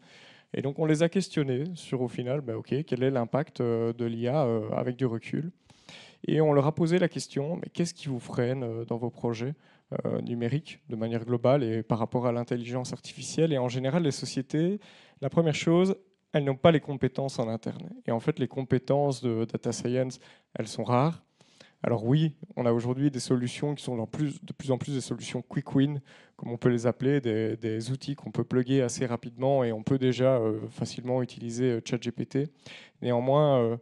Et donc on les a questionnés sur, au final, quel est l'impact de l'IA avec du recul. Et on leur a posé la question, mais qu'est-ce qui vous freine dans vos projets numériques de manière globale et par rapport à l'intelligence artificielle? Et en général, les sociétés, la première chose, elles n'ont pas les compétences en interne. Et en fait, les compétences de data science, elles sont rares. Alors oui, on a aujourd'hui des solutions qui sont de plus en plus des solutions quick win, comme on peut les appeler, des outils qu'on peut plugger assez rapidement et on peut déjà facilement utiliser ChatGPT. Néanmoins,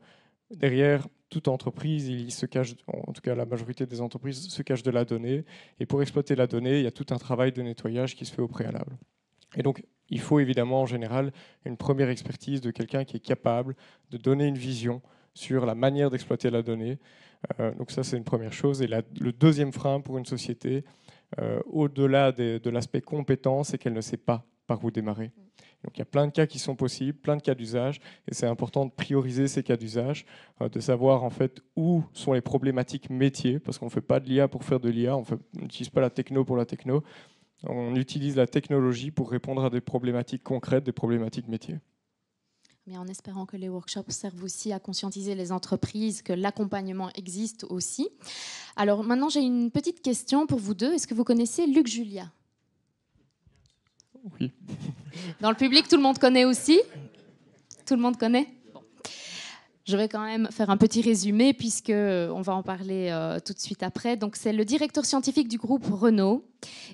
derrière toute entreprise, il se cache, en tout cas la majorité des entreprises se cachent de la donnée. Et pour exploiter la donnée, il y a tout un travail de nettoyage qui se fait au préalable. Et donc, il faut évidemment en général une première expertise de quelqu'un qui est capable de donner une vision sur la manière d'exploiter la donnée. Donc ça, c'est une première chose. Et le deuxième frein pour une société, au-delà de l'aspect compétence, c'est qu'elle ne sait pas par où démarrer. Donc il y a plein de cas qui sont possibles, plein de cas d'usage, et c'est important de prioriser ces cas d'usage, de savoir en fait où sont les problématiques métiers, parce qu'on ne fait pas de l'IA pour faire de l'IA, on n'utilise pas la techno pour la techno, on utilise la technologie pour répondre à des problématiques concrètes, des problématiques métiers. Mais en espérant que les workshops servent aussi à conscientiser les entreprises que l'accompagnement existe aussi. Alors maintenant, j'ai une petite question pour vous deux. Est-ce que vous connaissez Luc Julia ? Oui. Dans le public, tout le monde connaît aussi ? Tout le monde connaît ? Bon. Je vais quand même faire un petit résumé puisqu'on va en parler tout de suite après. Donc, c'est le directeur scientifique du groupe Renault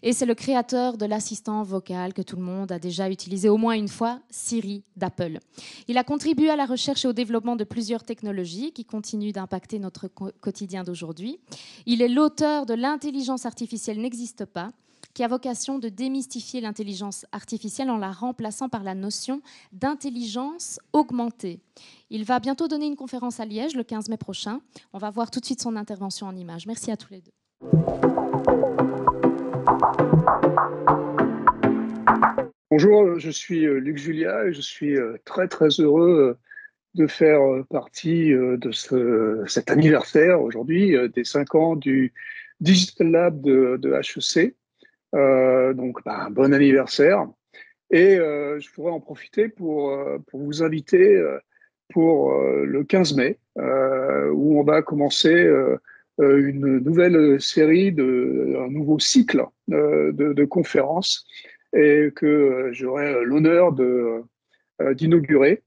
et c'est le créateur de l'assistant vocal que tout le monde a déjà utilisé au moins une fois, Siri d'Apple. Il a contribué à la recherche et au développement de plusieurs technologies qui continuent d'impacter notre quotidien d'aujourd'hui. Il est l'auteur de L'intelligence artificielle n'existe pas, qui a vocation de démystifier l'intelligence artificielle en la remplaçant par la notion d'intelligence augmentée. Il va bientôt donner une conférence à Liège le 15 mai prochain. On va voir tout de suite son intervention en images. Merci à tous les deux. Bonjour, je suis Luc Julia et je suis très très heureux de faire partie de cet anniversaire aujourd'hui des 5 ans du Digital Lab de HEC. Donc, un bon anniversaire. Et je pourrais en profiter pour vous inviter pour le 15 mai, où on va commencer une nouvelle série, un nouveau cycle de conférences et que j'aurai l'honneur d'inaugurer.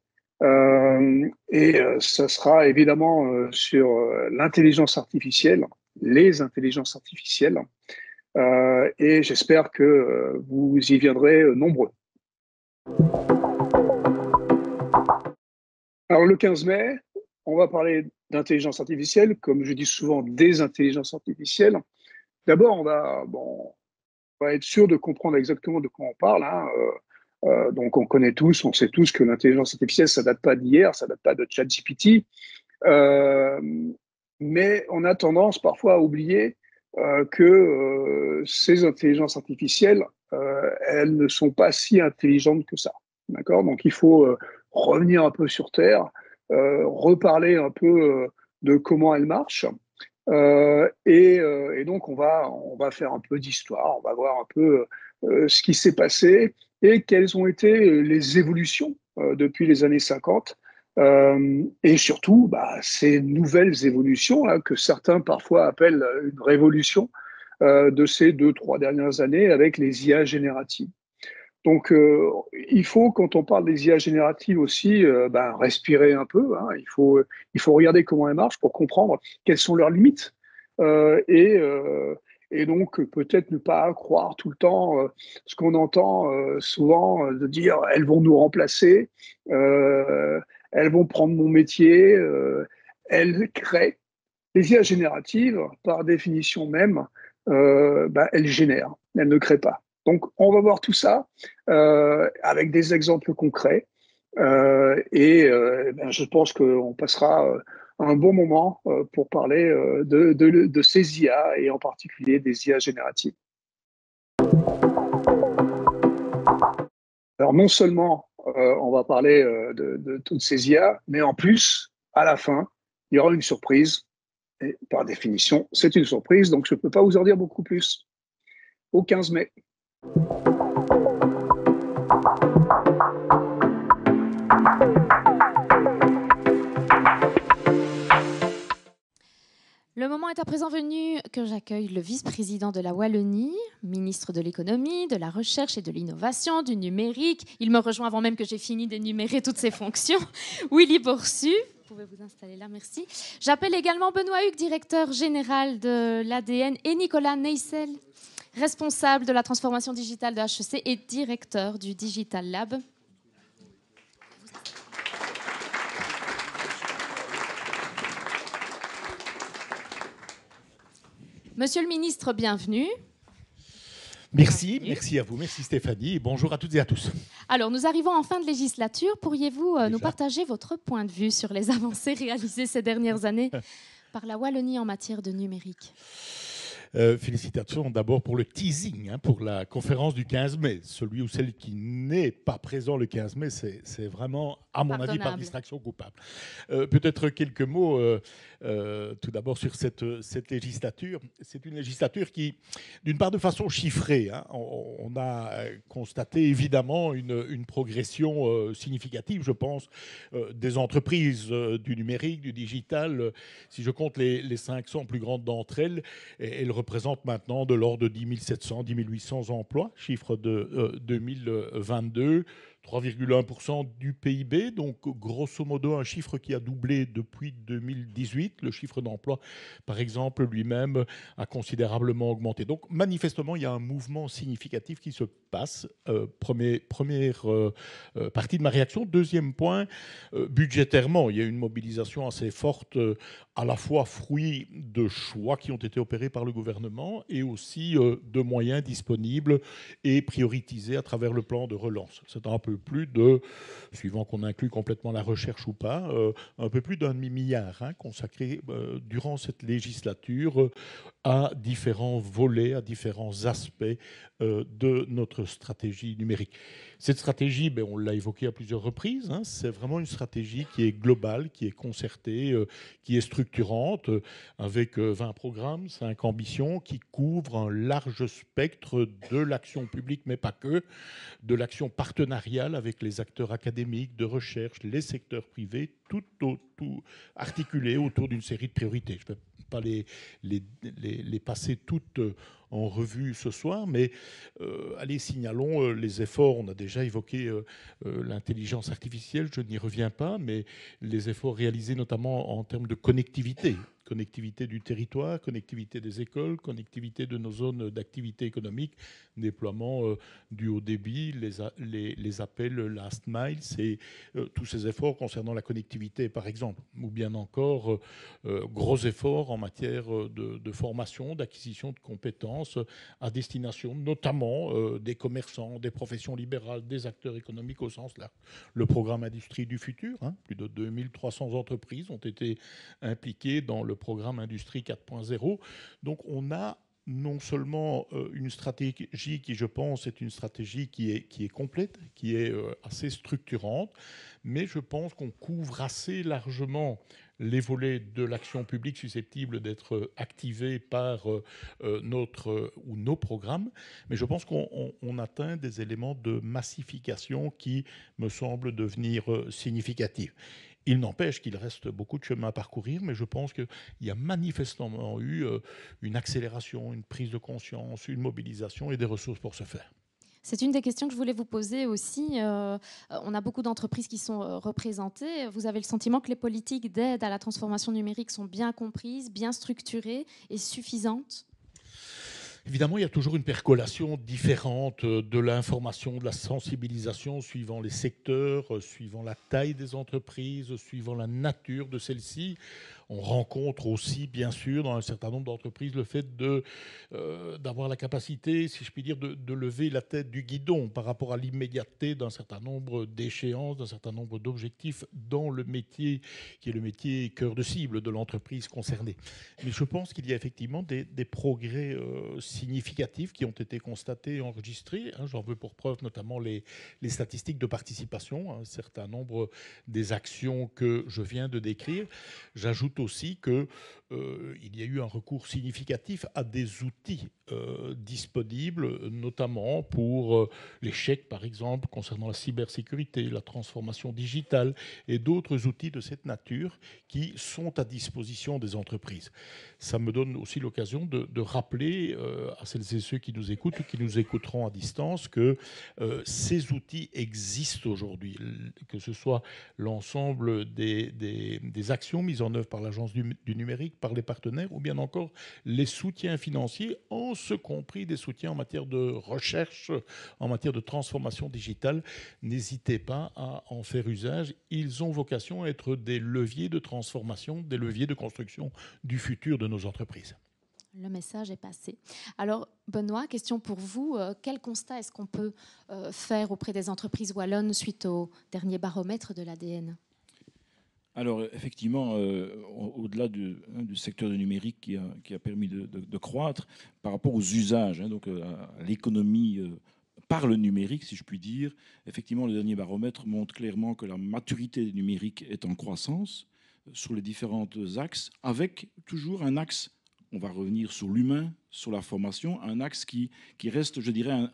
Et ça sera évidemment sur l'intelligence artificielle, les intelligences artificielles. Et j'espère que vous y viendrez nombreux. Alors le 15 mai, on va parler d'intelligence artificielle, comme je dis souvent des intelligences artificielles. D'abord, on va être sûr de comprendre exactement de quoi on parle. Donc on sait tous que l'intelligence artificielle, ça date pas d'hier, ça date pas de ChatGPT. Mais on a tendance parfois à oublier que ces intelligences artificielles, elles ne sont pas si intelligentes que ça. D'accord ? Donc, il faut revenir un peu sur Terre, reparler un peu de comment elles marchent. Et donc, on va faire un peu d'histoire, on va voir un peu ce qui s'est passé et quelles ont été les évolutions depuis les années 50. Et surtout, ces nouvelles évolutions là, que certains parfois appellent une révolution de ces 2-3 dernières années avec les IA génératives. Donc, il faut, quand on parle des IA génératives aussi, respirer un peu. Hein. Il faut regarder comment elles marchent pour comprendre quelles sont leurs limites. Et donc, peut-être ne pas croire tout le temps ce qu'on entend souvent de dire « elles vont nous remplacer, elles vont prendre mon métier, elles créent ». Les IA génératives, par définition même, elles génèrent, elles ne créent pas. Donc, on va voir tout ça avec des exemples concrets. Je pense qu'on passera un bon moment pour parler de ces IA et en particulier des IA génératives. Alors, non seulement on va parler de toutes ces IA, mais en plus, à la fin, il y aura une surprise. Et par définition, c'est une surprise, donc je ne peux pas vous en dire beaucoup plus. Au 15 mai. Le moment est à présent venu que j'accueille le vice-président de la Wallonie, ministre de l'économie, de la recherche et de l'innovation, du numérique. Il me rejoint avant même que j'ai fini d'énumérer toutes ses fonctions. Willy Borsu. Vous pouvez vous installer là, merci. J'appelle également Benoît Hugues, directeur général de l'ADN, et Nicolas Neissel, responsable de la transformation digitale de HEC et directeur du Digital Lab. Monsieur le ministre, bienvenue. Merci, merci à vous, merci Stéphanie, et bonjour à toutes et à tous. Alors, nous arrivons en fin de législature. Pourriez-vous nous partager votre point de vue sur les avancées réalisées ces dernières années par la Wallonie en matière de numérique ? Félicitations d'abord pour le teasing, pour la conférence du 15 mai. Celui ou celle qui n'est pas présent le 15 mai, c'est vraiment, à mon avis, par distraction coupable. Peut-être quelques mots tout d'abord sur cette législature. C'est une législature qui, d'une part de façon chiffrée, on a constaté évidemment une progression significative, je pense, des entreprises du numérique, du digital. Si je compte les 500 plus grandes d'entre elles, elles représentent maintenant de l'ordre de 10 700, 10 800 emplois, chiffre de 2022. 3,1% du PIB, donc grosso modo un chiffre qui a doublé depuis 2018. Le chiffre d'emploi, par exemple, lui-même a considérablement augmenté. Donc manifestement, il y a un mouvement significatif qui se passe. Première partie de ma réaction. Deuxième point, budgétairement, il y a une mobilisation assez forte, à la fois fruit de choix qui ont été opérés par le gouvernement et aussi de moyens disponibles et prioritisés à travers le plan de relance. C'est un peu plus de, suivant qu'on inclut complètement la recherche ou pas, un peu plus d'1,5 milliard consacré durant cette législature à différents volets, à différents aspects de notre stratégie numérique. Cette stratégie, on l'a évoqué à plusieurs reprises, c'est vraiment une stratégie qui est globale, qui est concertée, qui est structurante, avec 20 programmes, 5 ambitions, qui couvrent un large spectre de l'action publique, mais pas que, de l'action partenariale avec les acteurs académiques, de recherche, les secteurs privés, tout articulé autour d'une série de priorités. Je ne peux pas les passer toutes en revue ce soir, mais allez, signalons les efforts. On a déjà évoqué l'intelligence artificielle, je n'y reviens pas, mais les efforts réalisés notamment en termes de connectivité. Connectivité du territoire, connectivité des écoles, connectivité de nos zones d'activité économique, déploiement du haut débit, les appels last mile, c'est tous ces efforts concernant la connectivité par exemple, ou bien encore gros efforts en matière de formation, d'acquisition de compétences à destination notamment des commerçants, des professions libérales, des acteurs économiques au sens large. Le programme Industrie du futur, plus de 2300 entreprises ont été impliquées dans le programme Industrie 4.0. Donc on a non seulement une stratégie qui, je pense, est une stratégie qui est complète, qui est assez structurante, mais je pense qu'on couvre assez largement les volets de l'action publique susceptibles d'être activés par nos programmes. Mais je pense qu'on atteint des éléments de massification qui me semblent devenir significatifs. Il n'empêche qu'il reste beaucoup de chemin à parcourir, mais je pense qu'il y a manifestement eu une accélération, une prise de conscience, une mobilisation et des ressources pour ce faire. C'est une des questions que je voulais vous poser aussi. On a beaucoup d'entreprises qui sont représentées. Vous avez le sentiment que les politiques d'aide à la transformation numérique sont bien comprises, bien structurées et suffisantes ? Évidemment, il y a toujours une percolation différente de l'information, de la sensibilisation suivant les secteurs, suivant la taille des entreprises, suivant la nature de celles-ci. On rencontre aussi, bien sûr, dans un certain nombre d'entreprises, le fait d'avoir la capacité, si je puis dire, de lever la tête du guidon par rapport à l'immédiateté d'un certain nombre d'échéances, d'un certain nombre d'objectifs dans le métier qui est le métier cœur de cible de l'entreprise concernée. Mais je pense qu'il y a effectivement des progrès significatifs qui ont été constatés et enregistrés. J'en veux pour preuve notamment les statistiques de participation, un certain nombre des actions que je viens de décrire. J'ajoute aussi qu'il y a eu un recours significatif à des outils disponibles, notamment pour les chèques, par exemple, concernant la cybersécurité, la transformation digitale et d'autres outils de cette nature qui sont à disposition des entreprises. Ça me donne aussi l'occasion de rappeler à celles et ceux qui nous écoutent ou qui nous écouteront à distance que ces outils existent aujourd'hui, que ce soit l'ensemble des actions mises en œuvre par l'Agence du numérique, par les partenaires, ou bien encore les soutiens financiers, en ce compris des soutiens en matière de recherche, en matière de transformation digitale. N'hésitez pas à en faire usage. Ils ont vocation à être des leviers de transformation, des leviers de construction du futur de nos entreprises. Le message est passé. Alors, Benoît, question pour vous. Quel constat est-ce qu'on peut faire auprès des entreprises wallonnes suite au dernier baromètre de l'ADN ? Alors, effectivement, au-delà du secteur du numérique qui a permis de croître, par rapport aux usages, donc à l'économie par le numérique, si je puis dire, effectivement, le dernier baromètre montre clairement que la maturité numérique est en croissance sur les différents axes, avec toujours un axe, on va revenir sur l'humain, sur la formation, un axe qui reste, je dirais,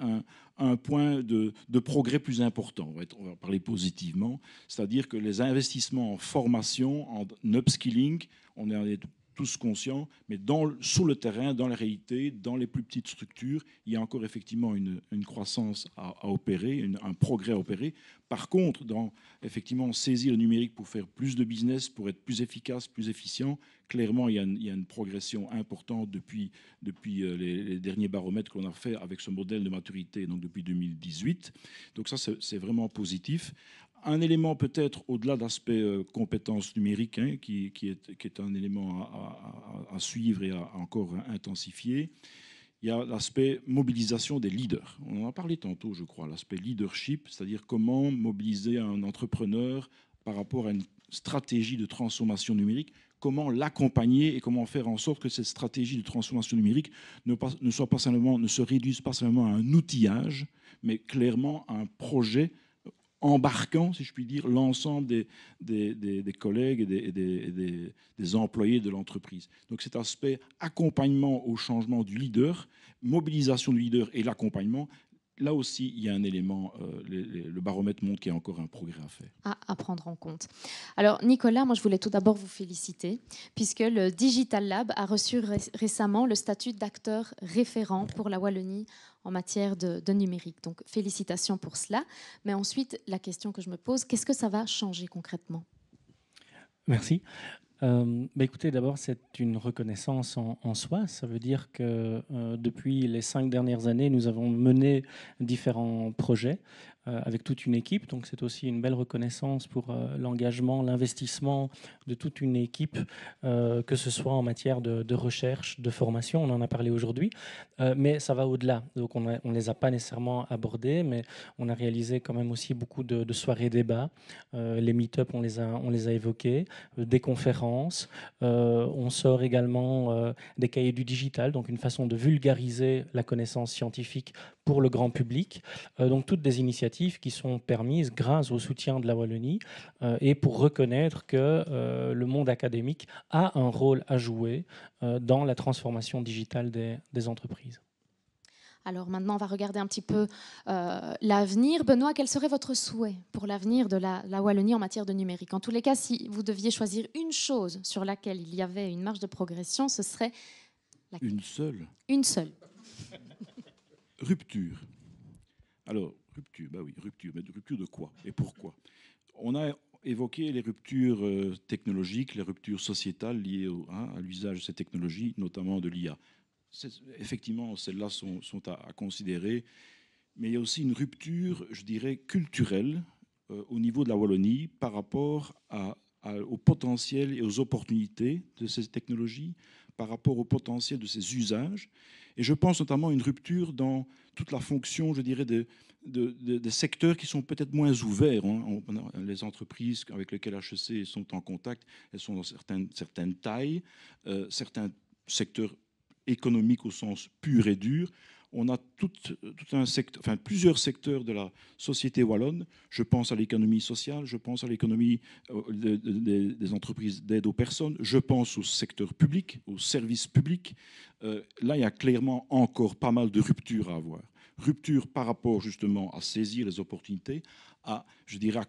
un point de progrès plus important. On va parler positivement, c'est-à-dire que les investissements en formation, en upskilling, on est tous conscients, mais sur le terrain, dans la réalité, dans les plus petites structures, il y a encore effectivement une croissance à opérer, un progrès à opérer. Par contre, effectivement, saisir le numérique pour faire plus de business, pour être plus efficace, plus efficient, clairement, il y a une progression importante depuis les derniers baromètres qu'on a fait avec ce modèle de maturité, donc depuis 2018. Donc ça, c'est vraiment positif. Un élément peut-être au-delà de l'aspect compétences numériques, qui est un élément à suivre et à encore intensifier, il y a l'aspect mobilisation des leaders. On en a parlé tantôt, je crois, l'aspect leadership, c'est-à-dire comment mobiliser un entrepreneur par rapport à une stratégie de transformation numérique, comment l'accompagner et comment faire en sorte que cette stratégie de transformation numérique ne se réduise pas seulement à un outillage, mais clairement à un projet embarquant, si je puis dire, l'ensemble des collègues et des employés de l'entreprise. Donc cet aspect accompagnement au changement du leader, mobilisation du leader et l'accompagnement, là aussi, il y a un élément, le baromètre montre qu'il y a encore un progrès à faire. À prendre en compte. Alors, Nicolas, moi, je voulais tout d'abord vous féliciter, puisque le Digital Lab a reçu récemment le statut d'acteur référent pour la Wallonie en matière de numérique. Donc, félicitations pour cela. Mais ensuite, la question que je me pose, qu'est-ce que ça va changer concrètement ? Merci. Écoutez, d'abord, c'est une reconnaissance en soi. Ça veut dire que depuis les 5 dernières années, nous avons mené différents projets avec toute une équipe. Donc, c'est aussi une belle reconnaissance pour l'engagement, l'investissement de toute une équipe, que ce soit en matière de recherche, de formation. On en a parlé aujourd'hui, mais ça va au-delà. Donc, on ne les a pas nécessairement abordés, mais on a réalisé quand même aussi beaucoup de soirées débats. Les meet-up, on les a évoqués, des conférences. On sort également des cahiers du digital, donc une façon de vulgariser la connaissance scientifique pour le grand public. Donc, toutes des initiatives qui sont permises grâce au soutien de la Wallonie et pour reconnaître que le monde académique a un rôle à jouer dans la transformation digitale des entreprises. Alors maintenant, on va regarder un petit peu l'avenir. Benoît, quel serait votre souhait pour l'avenir de la Wallonie en matière de numérique ? En tous les cas, si vous deviez choisir une chose sur laquelle il y avait une marge de progression, ce serait... Une seule ? Une seule. Rupture. Alors, rupture, bah oui, rupture. Mais rupture de quoi et pourquoi? On a évoqué les ruptures technologiques, les ruptures sociétales liées à l'usage de ces technologies, notamment de l'IA. Effectivement, celles-là sont à considérer. Mais il y a aussi une rupture, je dirais, culturelle au niveau de la Wallonie par rapport au potentiel et aux opportunités de ces technologies, par rapport au potentiel de ces usages. Et je pense notamment à une rupture dans toute la fonction, je dirais, des secteurs qui sont peut-être moins ouverts. Les entreprises avec lesquelles HEC sont en contact, elles sont dans certaines tailles, certains secteurs économiques au sens pur et dur. On a plusieurs secteurs de la société wallonne. Je pense à l'économie sociale, je pense à l'économie des entreprises d'aide aux personnes, je pense au secteur public, aux services publics. Là, il y a clairement encore pas mal de ruptures à avoir. Rupture par rapport justement à saisir les opportunités, à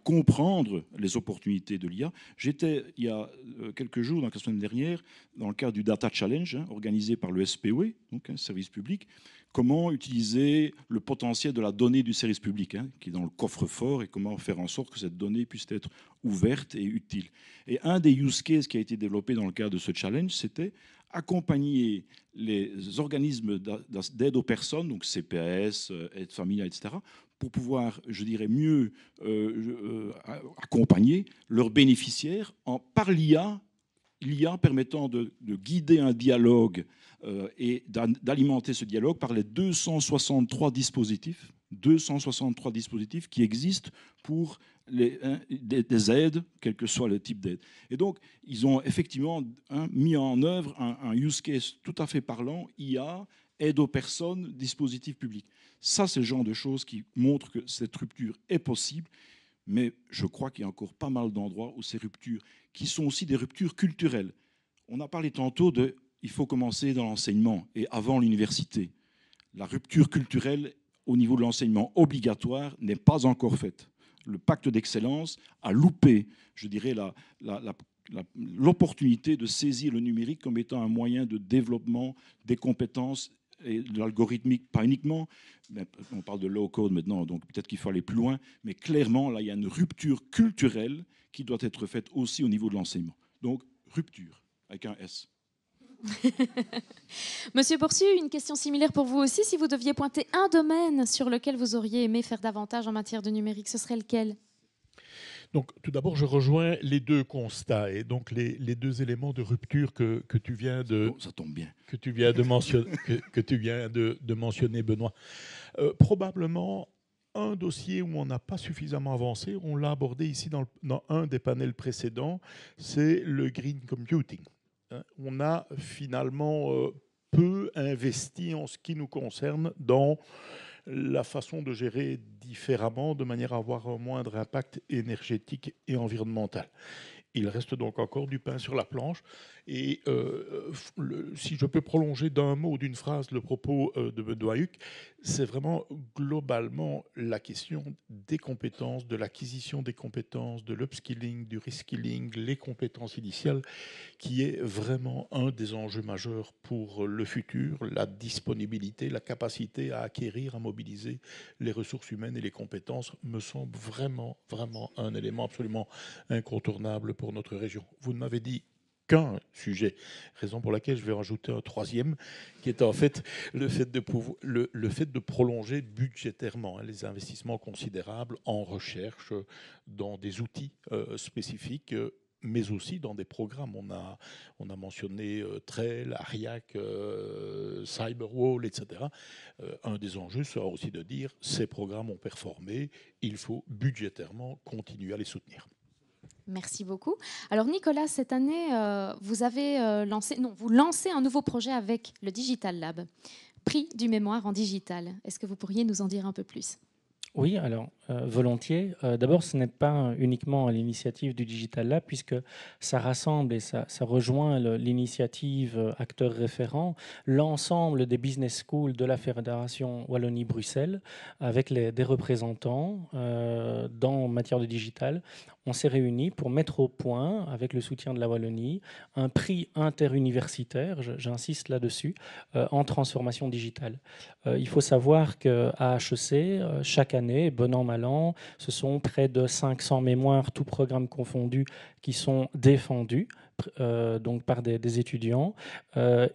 comprendre les opportunités de l'IA. J'étais, il y a quelques jours, donc la semaine dernière, dans le cadre du Data Challenge, organisé par le SPOE, donc un service public, comment utiliser le potentiel de la donnée du service public, qui est dans le coffre-fort, et comment faire en sorte que cette donnée puisse être ouverte et utile. Et un des use cases qui a été développé dans le cadre de ce challenge, c'était accompagner les organismes d'aide aux personnes, donc CPAS, aide familiale, etc., pour pouvoir, je dirais, mieux accompagner leurs bénéficiaires par l'IA permettant de guider un dialogue et d'alimenter ce dialogue par les 263 dispositifs qui existent pour des aides, quel que soit le type d'aide. Et donc, ils ont effectivement mis en œuvre un use case tout à fait parlant, IA, aide aux personnes, dispositifs publics. Ça, c'est le genre de choses qui montrent que cette rupture est possible, mais je crois qu'il y a encore pas mal d'endroits où ces ruptures, qui sont aussi des ruptures culturelles. On a parlé tantôt de il faut commencer dans l'enseignement et avant l'université. La rupture culturelle au niveau de l'enseignement obligatoire n'est pas encore faite. Le pacte d'excellence a loupé, je dirais, l'opportunité de saisir le numérique comme étant un moyen de développement des compétences et de l'algorithmique, pas uniquement. On parle de low code maintenant, donc peut-être qu'il faut aller plus loin, mais clairement, là, il y a une rupture culturelle qui doit être faite aussi au niveau de l'enseignement. Donc, rupture, avec un S. Monsieur Boursiu, une question similaire pour vous aussi. Si vous deviez pointer un domaine sur lequel vous auriez aimé faire davantage en matière de numérique, ce serait lequel? Donc, tout d'abord, je rejoins les deux constats et donc les deux éléments de rupture que tu viens de... Ça tombe bien. Que tu viens de mentionner, que tu viens de mentionner, Benoît. Probablement un dossier où on n'a pas suffisamment avancé, on l'a abordé ici dans un des panels précédents, c'est le green computing. On a finalement peu investi en ce qui nous concerne dans la façon de gérer différemment, de manière à avoir un moindre impact énergétique et environnemental. Il reste donc encore du pain sur la planche. Et si je peux prolonger d'un mot ou d'une phrase le propos de Benoît Huc, c'est vraiment globalement la question des compétences, de l'acquisition des compétences, de l'upskilling, du reskilling, les compétences initiales, qui est vraiment un des enjeux majeurs pour le futur, la disponibilité, la capacité à acquérir, à mobiliser les ressources humaines et les compétences me semble vraiment, vraiment un élément absolument incontournable pour notre région. Vous ne m'avez dit qu'un sujet, raison pour laquelle je vais rajouter un troisième, qui est en fait le fait de prolonger budgétairement les investissements considérables en recherche, dans des outils spécifiques, mais aussi dans des programmes. On a mentionné Trail, Ariac, Cyberwall, etc. Un des enjeux sera aussi de dire ces programmes ont performé, il faut budgétairement continuer à les soutenir. Merci beaucoup. Alors Nicolas, cette année, vous lancez un nouveau projet avec le Digital Lab, prix du mémoire en digital. Est-ce que vous pourriez nous en dire un peu plus? Oui, alors volontiers. D'abord, ce n'est pas uniquement à l'initiative du Digital Lab, puisque ça rassemble et ça rejoint l'initiative acteurs référents, l'ensemble des business schools de la Fédération Wallonie-Bruxelles, avec des représentants en matière de digital. On s'est réunis pour mettre au point, avec le soutien de la Wallonie, un prix interuniversitaire, j'insiste là-dessus, en transformation digitale. Il faut savoir qu'à HEC, chaque année, bon an, mal an, ce sont près de 500 mémoires, tous programmes confondus, qui sont défendus donc par des étudiants. On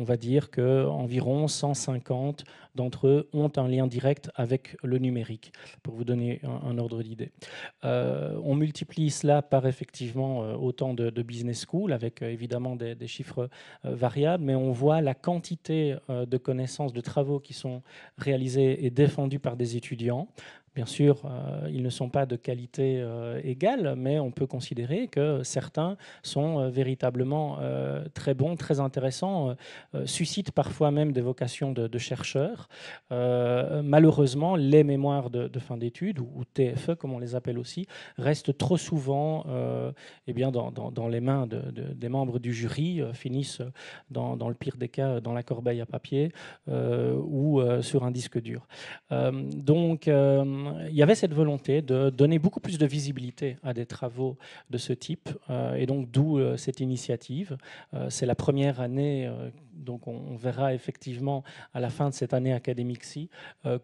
va dire qu'environ 150 d'entre eux ont un lien direct avec le numérique, pour vous donner un ordre d'idée. On multiplie cela par effectivement autant de business schools, avec évidemment des chiffres variables, mais on voit la quantité de connaissances, de travaux qui sont réalisés et défendus par des étudiants. Bien sûr, ils ne sont pas de qualité égale, mais on peut considérer que certains sont véritablement très bons, très intéressants, suscitent parfois même des vocations de chercheurs. Malheureusement, les mémoires de fin d'études, ou TFE comme on les appelle aussi, restent trop souvent dans les mains des membres du jury, finissent dans le pire des cas dans la corbeille à papier ou sur un disque dur. Il y avait cette volonté de donner beaucoup plus de visibilité à des travaux de ce type, et donc d'où cette initiative. C'est la première année, donc on verra effectivement à la fin de cette année académique-ci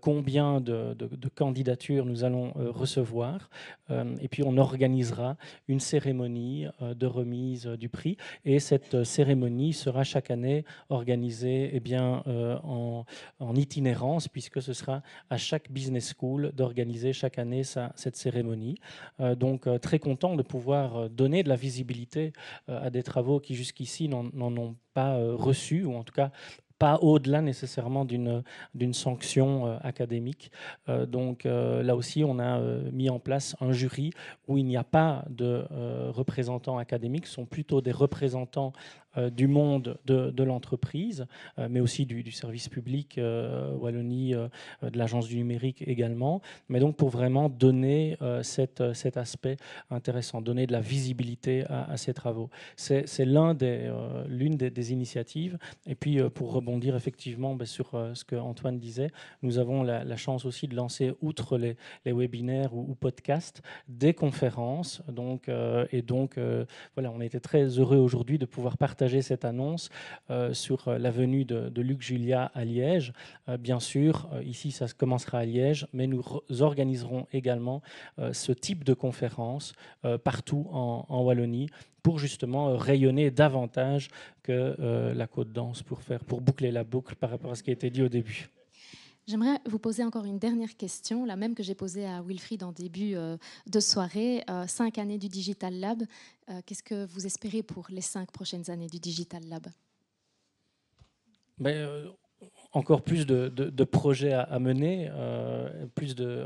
combien de candidatures nous allons recevoir, et puis on organisera une cérémonie de remise du prix, et cette cérémonie sera chaque année organisée en itinérance, puisque ce sera à chaque business school d'organiser chaque année cette cérémonie. Très content de pouvoir donner de la visibilité à des travaux qui jusqu'ici n'en ont pas reçu, ou en tout cas pas au-delà nécessairement d'une sanction académique. Là aussi, on a mis en place un jury où il n'y a pas de représentants académiques, ce sont plutôt des représentants du monde de l'entreprise, mais aussi du service public Wallonie, de l'Agence du numérique également, mais donc pour vraiment donner cet aspect intéressant, donner de la visibilité à ces travaux. C'est l'une des initiatives. Et puis pour rebondir effectivement sur ce que Antoine disait, nous avons la chance aussi de lancer, outre les webinaires ou podcasts, des conférences. Voilà, on a été très heureux aujourd'hui de pouvoir partager cette annonce sur la venue de Luc Julia à Liège. Bien sûr, ici, ça commencera à Liège, mais nous organiserons également ce type de conférence partout en Wallonie pour justement rayonner davantage que la Côte d'Anse, pour boucler la boucle par rapport à ce qui a été dit au début. J'aimerais vous poser encore une dernière question, la même que j'ai posée à Wilfried en début de soirée. 5 années du Digital Lab, qu'est-ce que vous espérez pour les 5 prochaines années du Digital Lab ? Encore plus de projets à mener,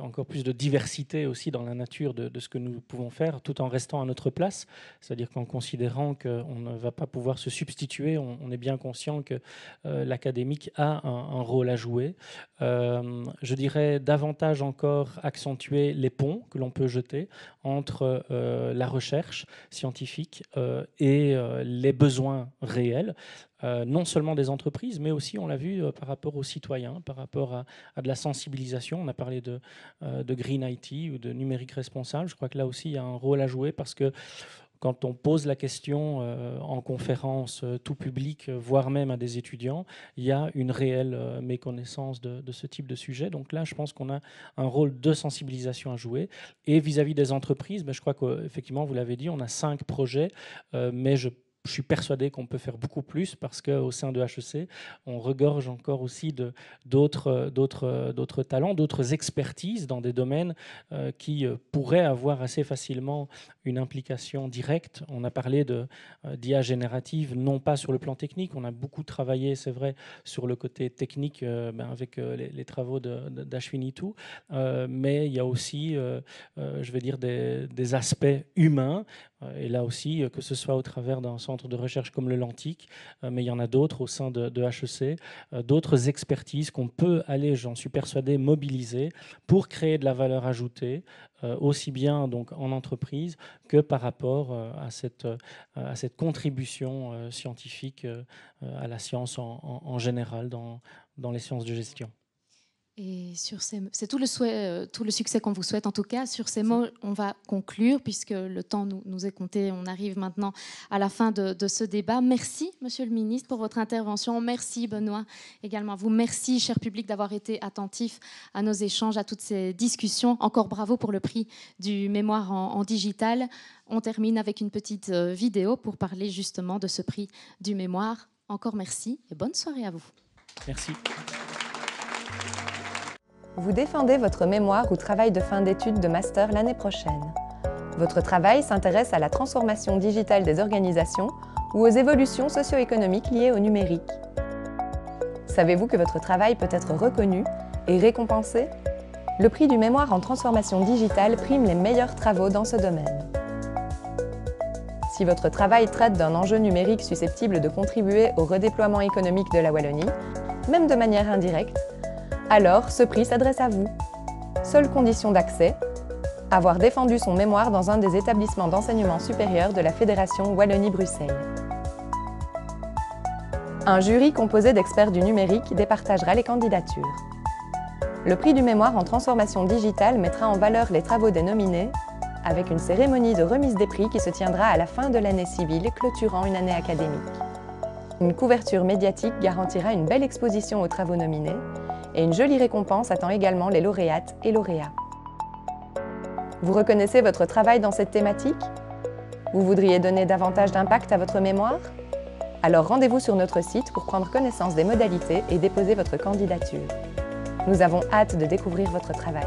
encore plus de diversité aussi dans la nature de ce que nous pouvons faire, tout en restant à notre place. C'est-à-dire qu'en considérant qu'on ne va pas pouvoir se substituer, on est bien conscient que l'académique a un rôle à jouer. Je dirais davantage encore accentuer les ponts que l'on peut jeter entre la recherche scientifique et les besoins réels. Non seulement des entreprises, mais aussi, on l'a vu, par rapport aux citoyens, par rapport à de la sensibilisation. On a parlé de Green IT ou de numérique responsable. Je crois que là aussi, il y a un rôle à jouer, parce que quand on pose la question en conférence tout public, voire même à des étudiants, il y a une réelle méconnaissance de ce type de sujet. Donc là, je pense qu'on a un rôle de sensibilisation à jouer. Et vis-à-vis des entreprises, je crois qu'effectivement, vous l'avez dit, on a 5 projets, mais je suis persuadé qu'on peut faire beaucoup plus, parce qu'au sein de HEC, on regorge encore aussi d'autres talents, d'autres expertises dans des domaines qui pourraient avoir assez facilement une implication directe. On a parlé d'IA générative, non pas sur le plan technique, on a beaucoup travaillé, c'est vrai, sur le côté technique avec les travaux d'Ashwini-2, mais il y a aussi, je vais dire, des aspects humains, et là aussi, que ce soit au travers d'un centre centres de recherche comme le Lantic, mais il y en a d'autres au sein de HEC, d'autres expertises qu'on peut aller, j'en suis persuadé, mobiliser pour créer de la valeur ajoutée, aussi bien donc en entreprise que par rapport à cette contribution scientifique à la science en général dans les sciences de gestion. Et c'est tout le succès qu'on vous souhaite. En tout cas, sur ces mots, on va conclure puisque le temps nous est compté. On arrive maintenant à la fin de ce débat. Merci, Monsieur le Ministre, pour votre intervention. Merci, Benoît, également à vous. Merci, cher public, d'avoir été attentif à nos échanges, à toutes ces discussions. Encore bravo pour le prix du mémoire en digital. On termine avec une petite vidéo pour parler justement de ce prix du mémoire. Encore merci et bonne soirée à vous. Merci. Vous défendez votre mémoire ou travail de fin d'études de master l'année prochaine. Votre travail s'intéresse à la transformation digitale des organisations ou aux évolutions socio-économiques liées au numérique. Savez-vous que votre travail peut être reconnu et récompensé? Le prix du mémoire en transformation digitale prime les meilleurs travaux dans ce domaine. Si votre travail traite d'un enjeu numérique susceptible de contribuer au redéploiement économique de la Wallonie, même de manière indirecte, alors ce prix s'adresse à vous. Seule condition d'accès, avoir défendu son mémoire dans un des établissements d'enseignement supérieur de la Fédération Wallonie-Bruxelles. Un jury composé d'experts du numérique départagera les candidatures. Le prix du mémoire en transformation digitale mettra en valeur les travaux des nominés, avec une cérémonie de remise des prix qui se tiendra à la fin de l'année civile, clôturant une année académique. Une couverture médiatique garantira une belle exposition aux travaux nominés, et une jolie récompense attend également les lauréates et lauréats. Vous reconnaissez votre travail dans cette thématique? Vous voudriez donner davantage d'impact à votre mémoire? Alors rendez-vous sur notre site pour prendre connaissance des modalités et déposer votre candidature. Nous avons hâte de découvrir votre travail.